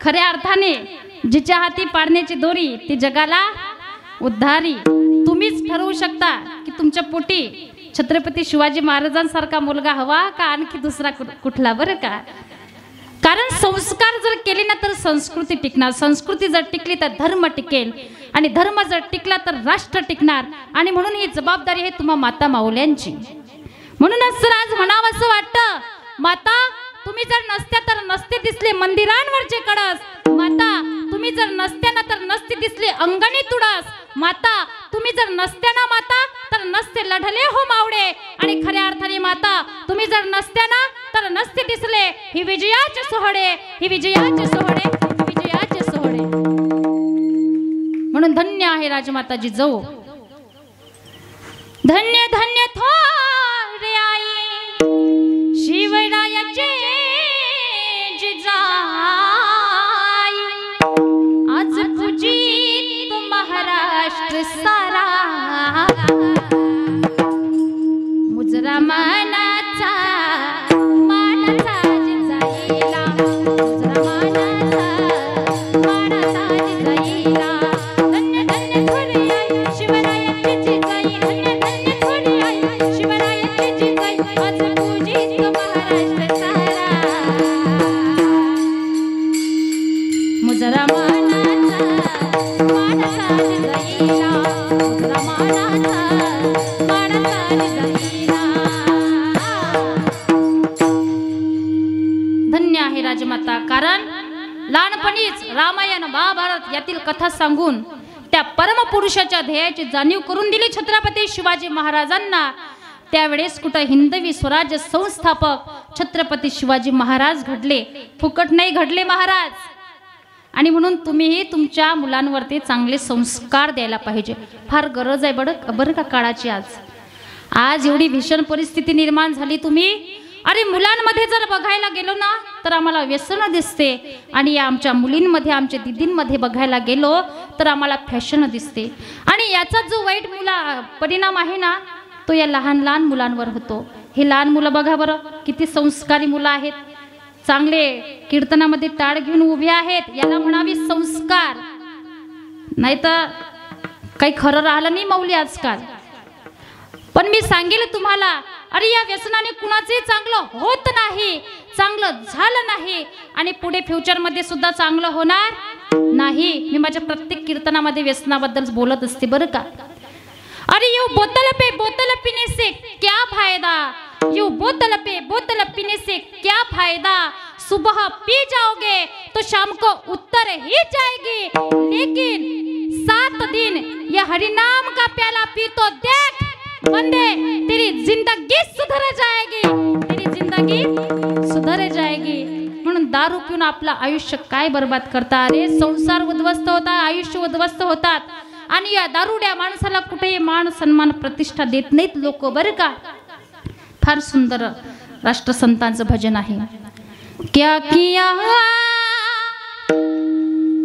खऱ्या अर्थाने जिच्या हाती पाडण्याची दोरी ती जगाला उद्धारी. तुम्हीच ठरवू शकता की तुमच्या पोटी छत्रपती शिवाजी महाराजांसारखा मुलगा हवा का आणखी दुसरा कुठला बरं का. कारण संस्कार जर केले ना तर संस्कृती टिकणार, संस्कृती जर टिकली तर धर्म टिकेल, आणि धर्म जर टिकला तर राष्ट्र टिकणार. आणि म्हणून ही जबाबदारी आहे तुम्हा माता माऊल्यांची. म्हणूनच सर आज म्हणावं असं वाटतं, माता तुम्ही जर नसत्या तर नसते दिसले मंदिरांवरचे कळस, माता तुम्ही जर नसत्या ना तर नसते दिसले अंगणी तुळस, माता तुम्ही जर नसत्या ना माता तर नसते लढले हो मावडे. आणि खऱ्या अर्थाने माता तुम्ही जर नसत्या ना तर नसते दिसले ही विजयाचे सोहळे, ही विजयाचे सोहळे, ही विजयाचे सोहळे. म्हणून धन्य आहे राजमाता जिजाऊ, धन्य धन्य थोर आई शिवरायाचे जिजाई. आज पूजित महाराष्ट्र सारा, मुजरा मानाचा मानाचा जिजाईला, मुजरा मानाचा मानाचा जिजाईला. धन्य धन्य थोरी आई शिवरायाची जिजाई, धन्य धन्य थोरी आई शिवरायाची जिजाई. आज पूजित महाराष्ट्र सारा, मुजरा मानाचा मानाचा जिजाईला, मुजरा मानाचा मानाचा जिजाईला. धन्य आहे राजमाता, कारण लहानपणीच रामायण महाभारत यातील कथा सांगून त्या परमपुरुषाच्या ध्येयाची जाणीव करून दिली छत्रपती शिवाजी महाराजांना. त्यावेळेस कुठं हिंदवी स्वराज्य संस्थापक छत्रपती शिवाजी महाराज घडले, फुकट नाही घडले महाराज. आणि म्हणून तुम्हीही तुमच्या मुलांवरती चांगले संस्कार द्यायला पाहिजे. फार गरज आहे बरं का काळाची. आज एवढी भीषण परिस्थिती निर्माण झाली. तुम्ही अरे मुलांमध्ये जर बघायला गेलो ना तर आम्हाला व्यसन दिसते, आणि या आमच्या मुलींमध्ये आमच्या दिदींमध्ये बघायला गेलो तर आम्हाला फॅशन दिसते. आणि याचा जो वाईट परिणाम आहे ना तो या लहान लहान मुलांवर होतो. हे लहान मुलं बघा बरं किती संस्कारी मुलं आहेत, चांगले कीर्तनामध्ये टाळ घेऊन उभे आहेत. याला म्हणावी संस्कार, नाही तर काही खरं राहिलं नाही माऊली आजकाल. पण मी सांगेल तुम्हाला, अरे या व्यसनाने कुणाचंही चांगलं होत नाही, चांगलं झालं नाही, आणि पुढे फ्युचरमध्ये सुद्धा चांगलं होणार नाही, मी माझ्या प्रत्येक कीर्तनामध्ये व्यसनाबद्दल बोलत असते बरं का. अरे यो बोतल पीने से क्या फायदा, यो बोतल पीने से क्या फायदा, सुबह पी जाओगे तो शाम को उतर ही जाएगी, लेकिन 7 दिन ये हरिनाम का प्याला पी तो देख बंदे, तेरी जिंदगी सुधर जाएगी, तेरी जिंदगी सुधर जाएगी. म्हणून दारू पिऊन आपलं आयुष्य काय बर्बाद करता. अरे संसार उद्ध्वस्त होता, आयुष्य उद्ध्वस्त होतात. आणि या दारुड्या माणसाला कुठेही मान सन्मान प्रतिष्ठा देत नाहीत लोक बरं का. फार सुंदर राष्ट्रसंतांचं भजन आहे. क्या किया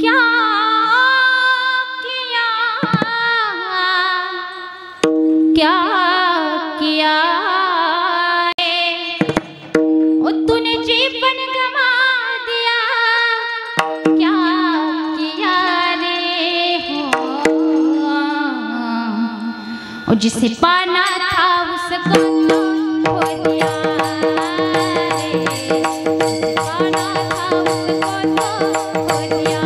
क्या किया क्या किया ओ तूने जीवन गवा दिया, क्या किया रे हो, जिसे पाना था उसको खो दिया रे, पाना था उसको खो दिया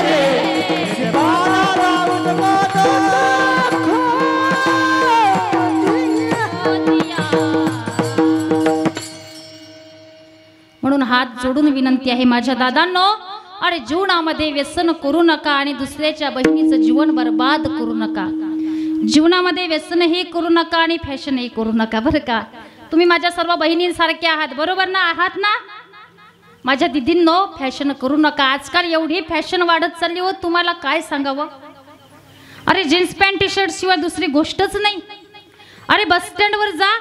रे, पाना था उसको खो दिया. म्हणून हात जोडून विनंती आहे माझ्या दादांनो, अरे जीवनामध्ये व्यसन करू नका आणि दुसऱ्याच्या बहिणीचं जीवन बर्बाद करू नका. जीवनामध्ये व्यसनही करू नका आणि फॅशनही करू नका बरं का. तुम्ही माझ्या सर्व बहिणींसारखे आहात बरोबर ना, आहात ना माझ्या दिदींनो. फॅशन करू नका. आजकाल एवढी फॅशन वाढत चालली हो, तुम्हाला काय सांगावं. अरे जीन्स पॅन्ट टी शर्ट शिवाय दुसरी गोष्टच नाही. अरे बस स्टँडवर जा,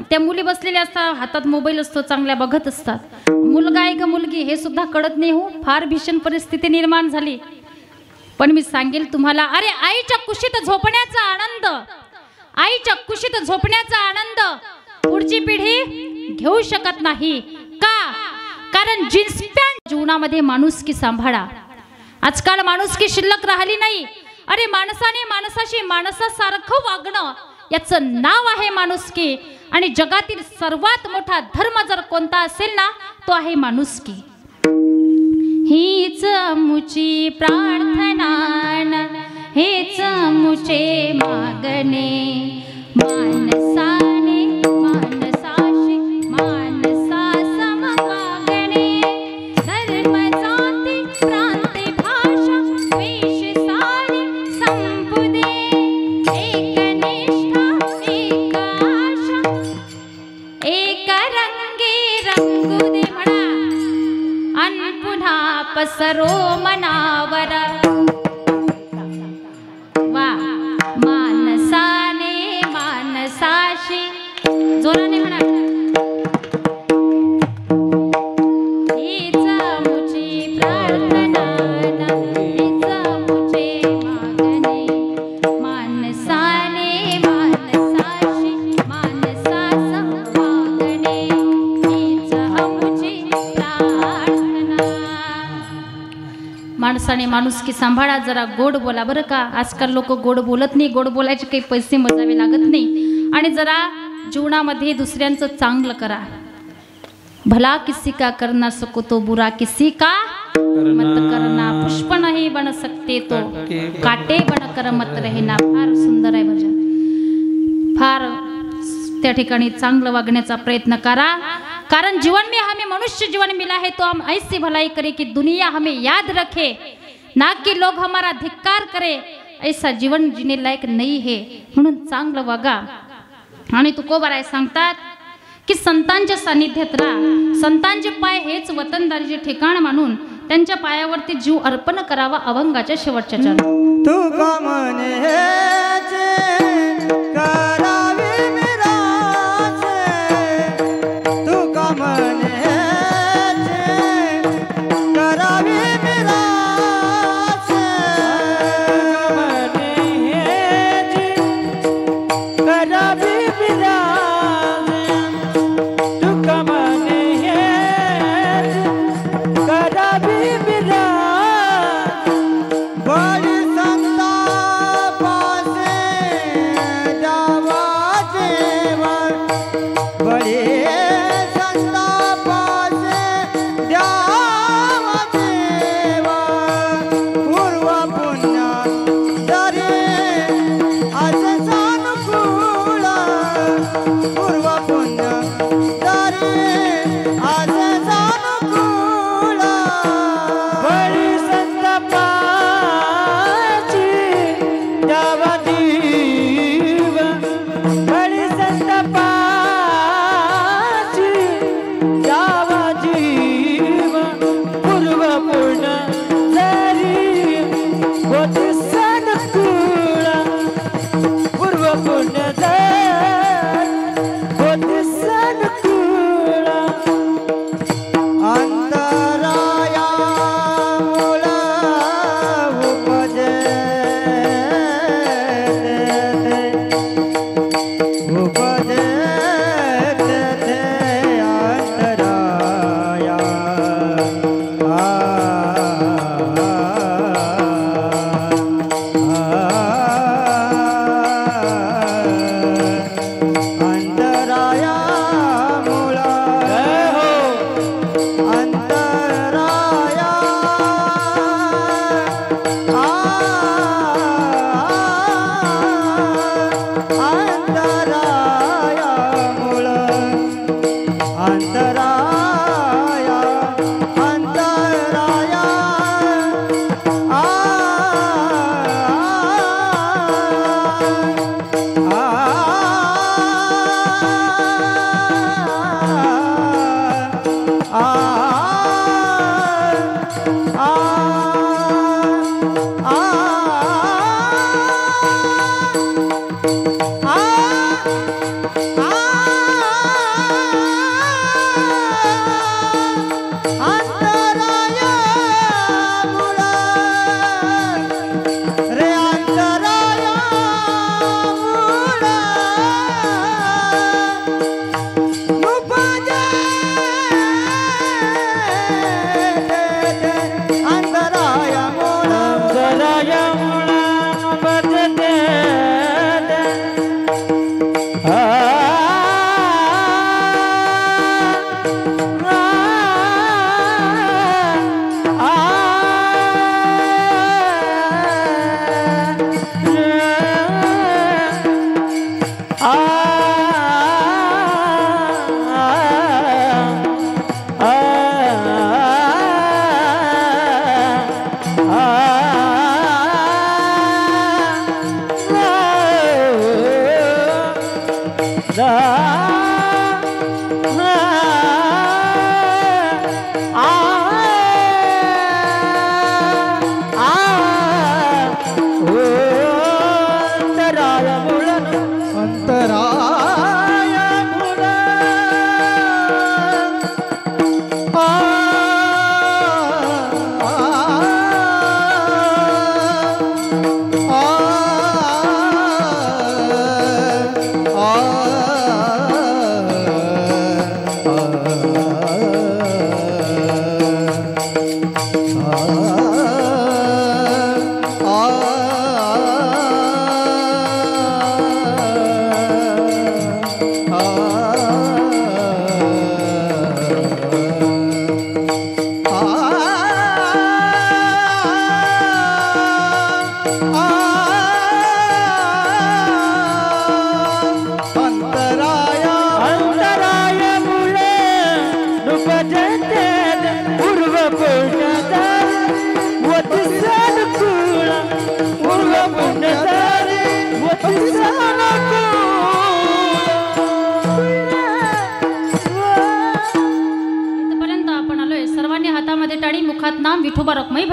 त्या मुली बसलेल्या असतात, हातात मोबाईल असतो, चांगल्या बघत असतात. मुलगा आहे का मुलगी हे सुद्धा कळत नाही हो. फार भीषण परिस्थिती निर्माण झाली. पण मी सांगेल तुम्हाला, अरे आईच्या कुशीत झोपण्याचा आनंद, आईच्या कुशीत झोपण्याचा आनंद पुढची पिढी घेऊ शकत नाही का. कारण जीन्स पॅन्ट. जीवनामध्ये माणुसकी सांभाळा. आजकाल माणुसकी शिल्लक राहिली नाही. अरे माणसाने माणसाशी माणसासारखं वागणं याचं नाव आहे माणुसकी. आणि जगातील सर्वात मोठा धर्म जर कोणता असेल ना, तो आहे माणुसकी. हीच मुची प्रार्थना, हेच मुचे मागणे, मानसाने मानसाशी मानसा सम वागणे. धर्म जाती प्रांती भाषा वेश सारी संपुदे, एकनिष्ठा एक आशा, एक रंगी रंगू दे म्हणा, अन पुन्हा पसरो मनावर. माणुसकी सांभाळा, जरा गोड बोला बरं का. आजकाल लोक गोड बोलत नाही, गोड बोलायचे काही पैसे मोजावे लागत नाही. आणि जरा जीवनामध्ये दुसऱ्यांचं चांगलं करा. भला किसी का करना सको तो बुरा किसी का मत करना. पुष्प नाही बन सकते तो काटे बन कर मत रहना. फार सुंदर आहे भजन. फार त्या ठिकाणी चांगलं वागण्याचा प्रयत्न करा. कारण जीवन में हमें मनुष्य जीवन मिला है तो हम ऐसी भलाई करें कि दुनिया हमें याद रखे, ना कि लोग हमारा धिक्कार करे. ऐसा जीवन जीने लायक नहीं है. म्हणून चांगलं वागा. आणि तुकोबाराय सांगतात की संतांच्या सानिध्यात राहा. संतांचे पाय हेच वतनदारीचे ठिकाण मानून त्यांच्या पायावरती जीव अर्पण करावा अभंगाच्या शेवटच्या चरणात. तू का म्हणे करावी मिराज, तू का म्हणे करावी मिराज, करावी मिराज, तू का म्हणे करावी मिराज. बळी संता पासे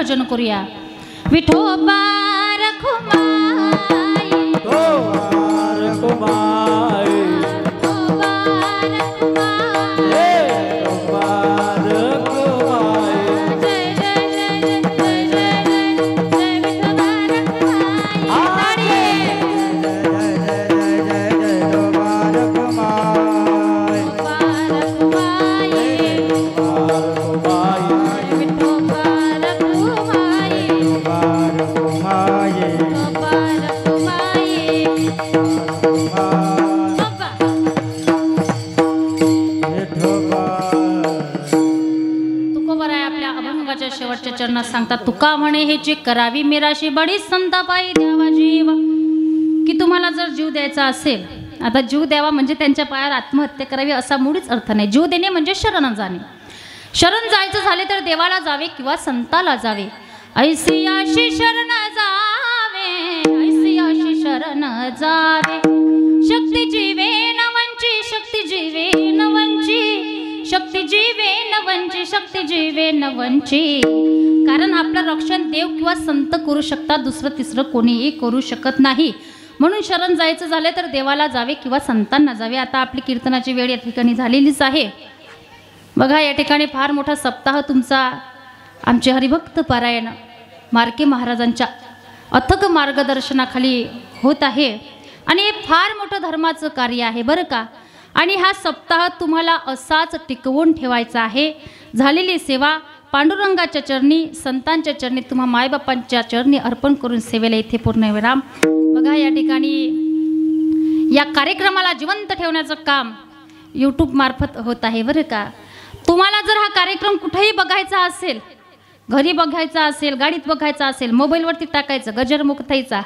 भजन करूया. विठोबा रखुमाई रखुमाई विठोबा रखुमाई जय जय जय जय जय जय जय विठोबा रखुमाई. तुकोबराय आपल्या अभंगाच्या शेवटच्या चरणात सांगतात, तुका म्हणे हे जे करावी मेराशी बडी संतापाई द्यावा जीव. की तुम्हाला जर जीव द्यायचा असेल, आता जीव द्यावा म्हणजे त्यांच्या पायावर आत्महत्या करावी असा मुळीच अर्थ नाही. जीव देणे म्हणजे शरण जाणे. शरण जायचं झाले तर देवाला जावे किंवा संताला जावे. ऐसी अशी शरण जावे, ऐसी अशी शरण जावे. शक्ती जीवे नवंची, शक्ती जीवे नवंची, शक्ती जीवे नवंची, शक्ती जीवे नवंची. कारण आपलं रक्षण देव किंवा संत करू शकतात, दुसरं तिसरं कोणीही करू शकत नाही. म्हणून शरण जायचं झाले तर देवाला जावे किंवा संतांना जावे. आता आपली कीर्तनाची वेळ या ठिकाणी झालेलीच आहे. बघा या ठिकाणी फार मोठा सप्ताह तुमचा आमचे हरिभक्त पारायण मार्के महाराजांच्या अथक मार्गदर्शनाखाली होत आहे. आणि हे फार मोठं धर्माचं कार्य आहे बरं का. आणि हा सप्ताह तुम्हाला असाच टिकवून ठेवायचा आहे. झालेली सेवा पांडुरंगाच्या चरणी, संतांच्या चरणी, तुम्हा मायबापांच्या चरणी अर्पण करून सेवेला इथे पूर्णविराम. बघा या ठिकाणी या कार्यक्रमाला जिवंत ठेवण्याचं काम यूट्यूब मार्फत होत आहे बरं का. तुम्हाला जर हा कार्यक्रम कुठेही बघायचा असेल, घरी बघायचा असेल, गाडीत बघायचा असेल, मोबाईलवरती टाकायचं, गजरमुक्ताईचा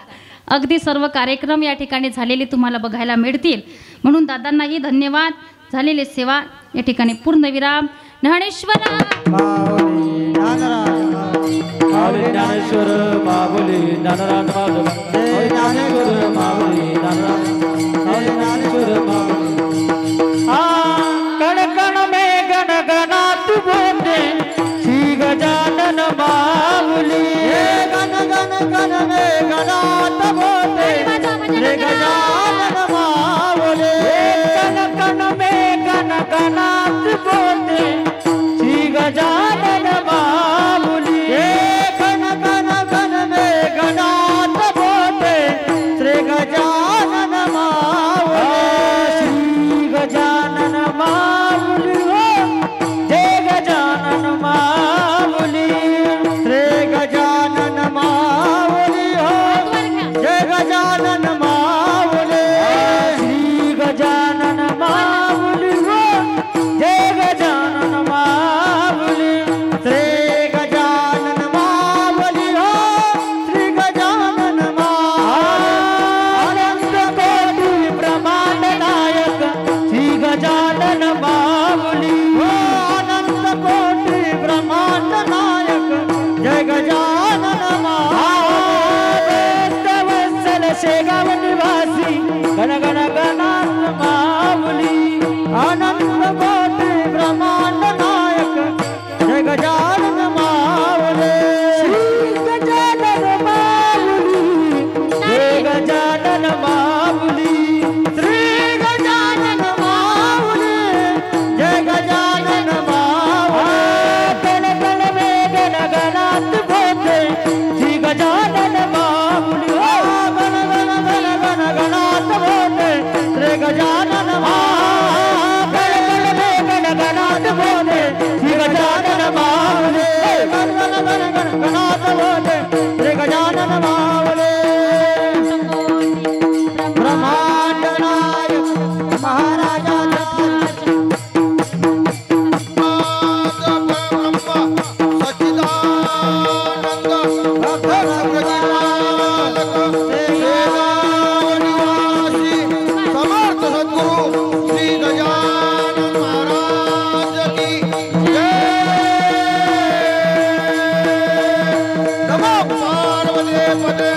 अगदी सर्व कार्यक्रम या ठिकाणी झालेले तुम्हाला बघायला मिळतील. म्हणून दादांनाही धन्यवाद. झालेली सेवा या ठिकाणी पूर्णविराम. ज्ञानेश्वरा ज्ञानेश्वर माऊली ज्ञानराज माधव ज्ञानेश्वर माऊली ज्ञानेश्वर माऊली. कण कण में गण गणात बोलते श्री गजानन माऊली. गण गण गण में गणात बोलते श्री गजानन माऊली. कण कण में गण गणात बोलते श्री गजानन माऊली. कण कण कण में गणात बोलते श्री गजानन माऊली. श्री गजानन माऊली जय गजानन माऊली. श्री गजानन माऊली जय गजानन माऊली. श्री गजानन माऊली जय गजानन माऊली. श्री गजानन माऊली श्री गजानन माऊली. अनंत कोटी ब्रह्मांड नायक श्री गजानन माऊली. अनंत कोटी ब्रह्मांड नायक जय गजानन माऊली. वत्सल शेगाव निवासी गण गण गणात माऊली. अनंत कोटी ब्रह्मांड नायक जय गजानन माऊली. श्री गजानन माऊली जय गजानन माऊली. श्री गजानन माऊली जय गजानन माऊली. गण गण में गण गणात बोलते श्री गजानन माऊली. गण गण गण गण गणात बोलते श्री गजानन माऊली. गण गण में गण गणात बोलते श्री गजानन माऊली. गण गण गण गण गणात बोलते श्री गजानन माऊली. ब्रह्मांड नायक महाराजा समर्थ सद्गुरु श्री गजानन महाराज की जय. नमो पार्वती पते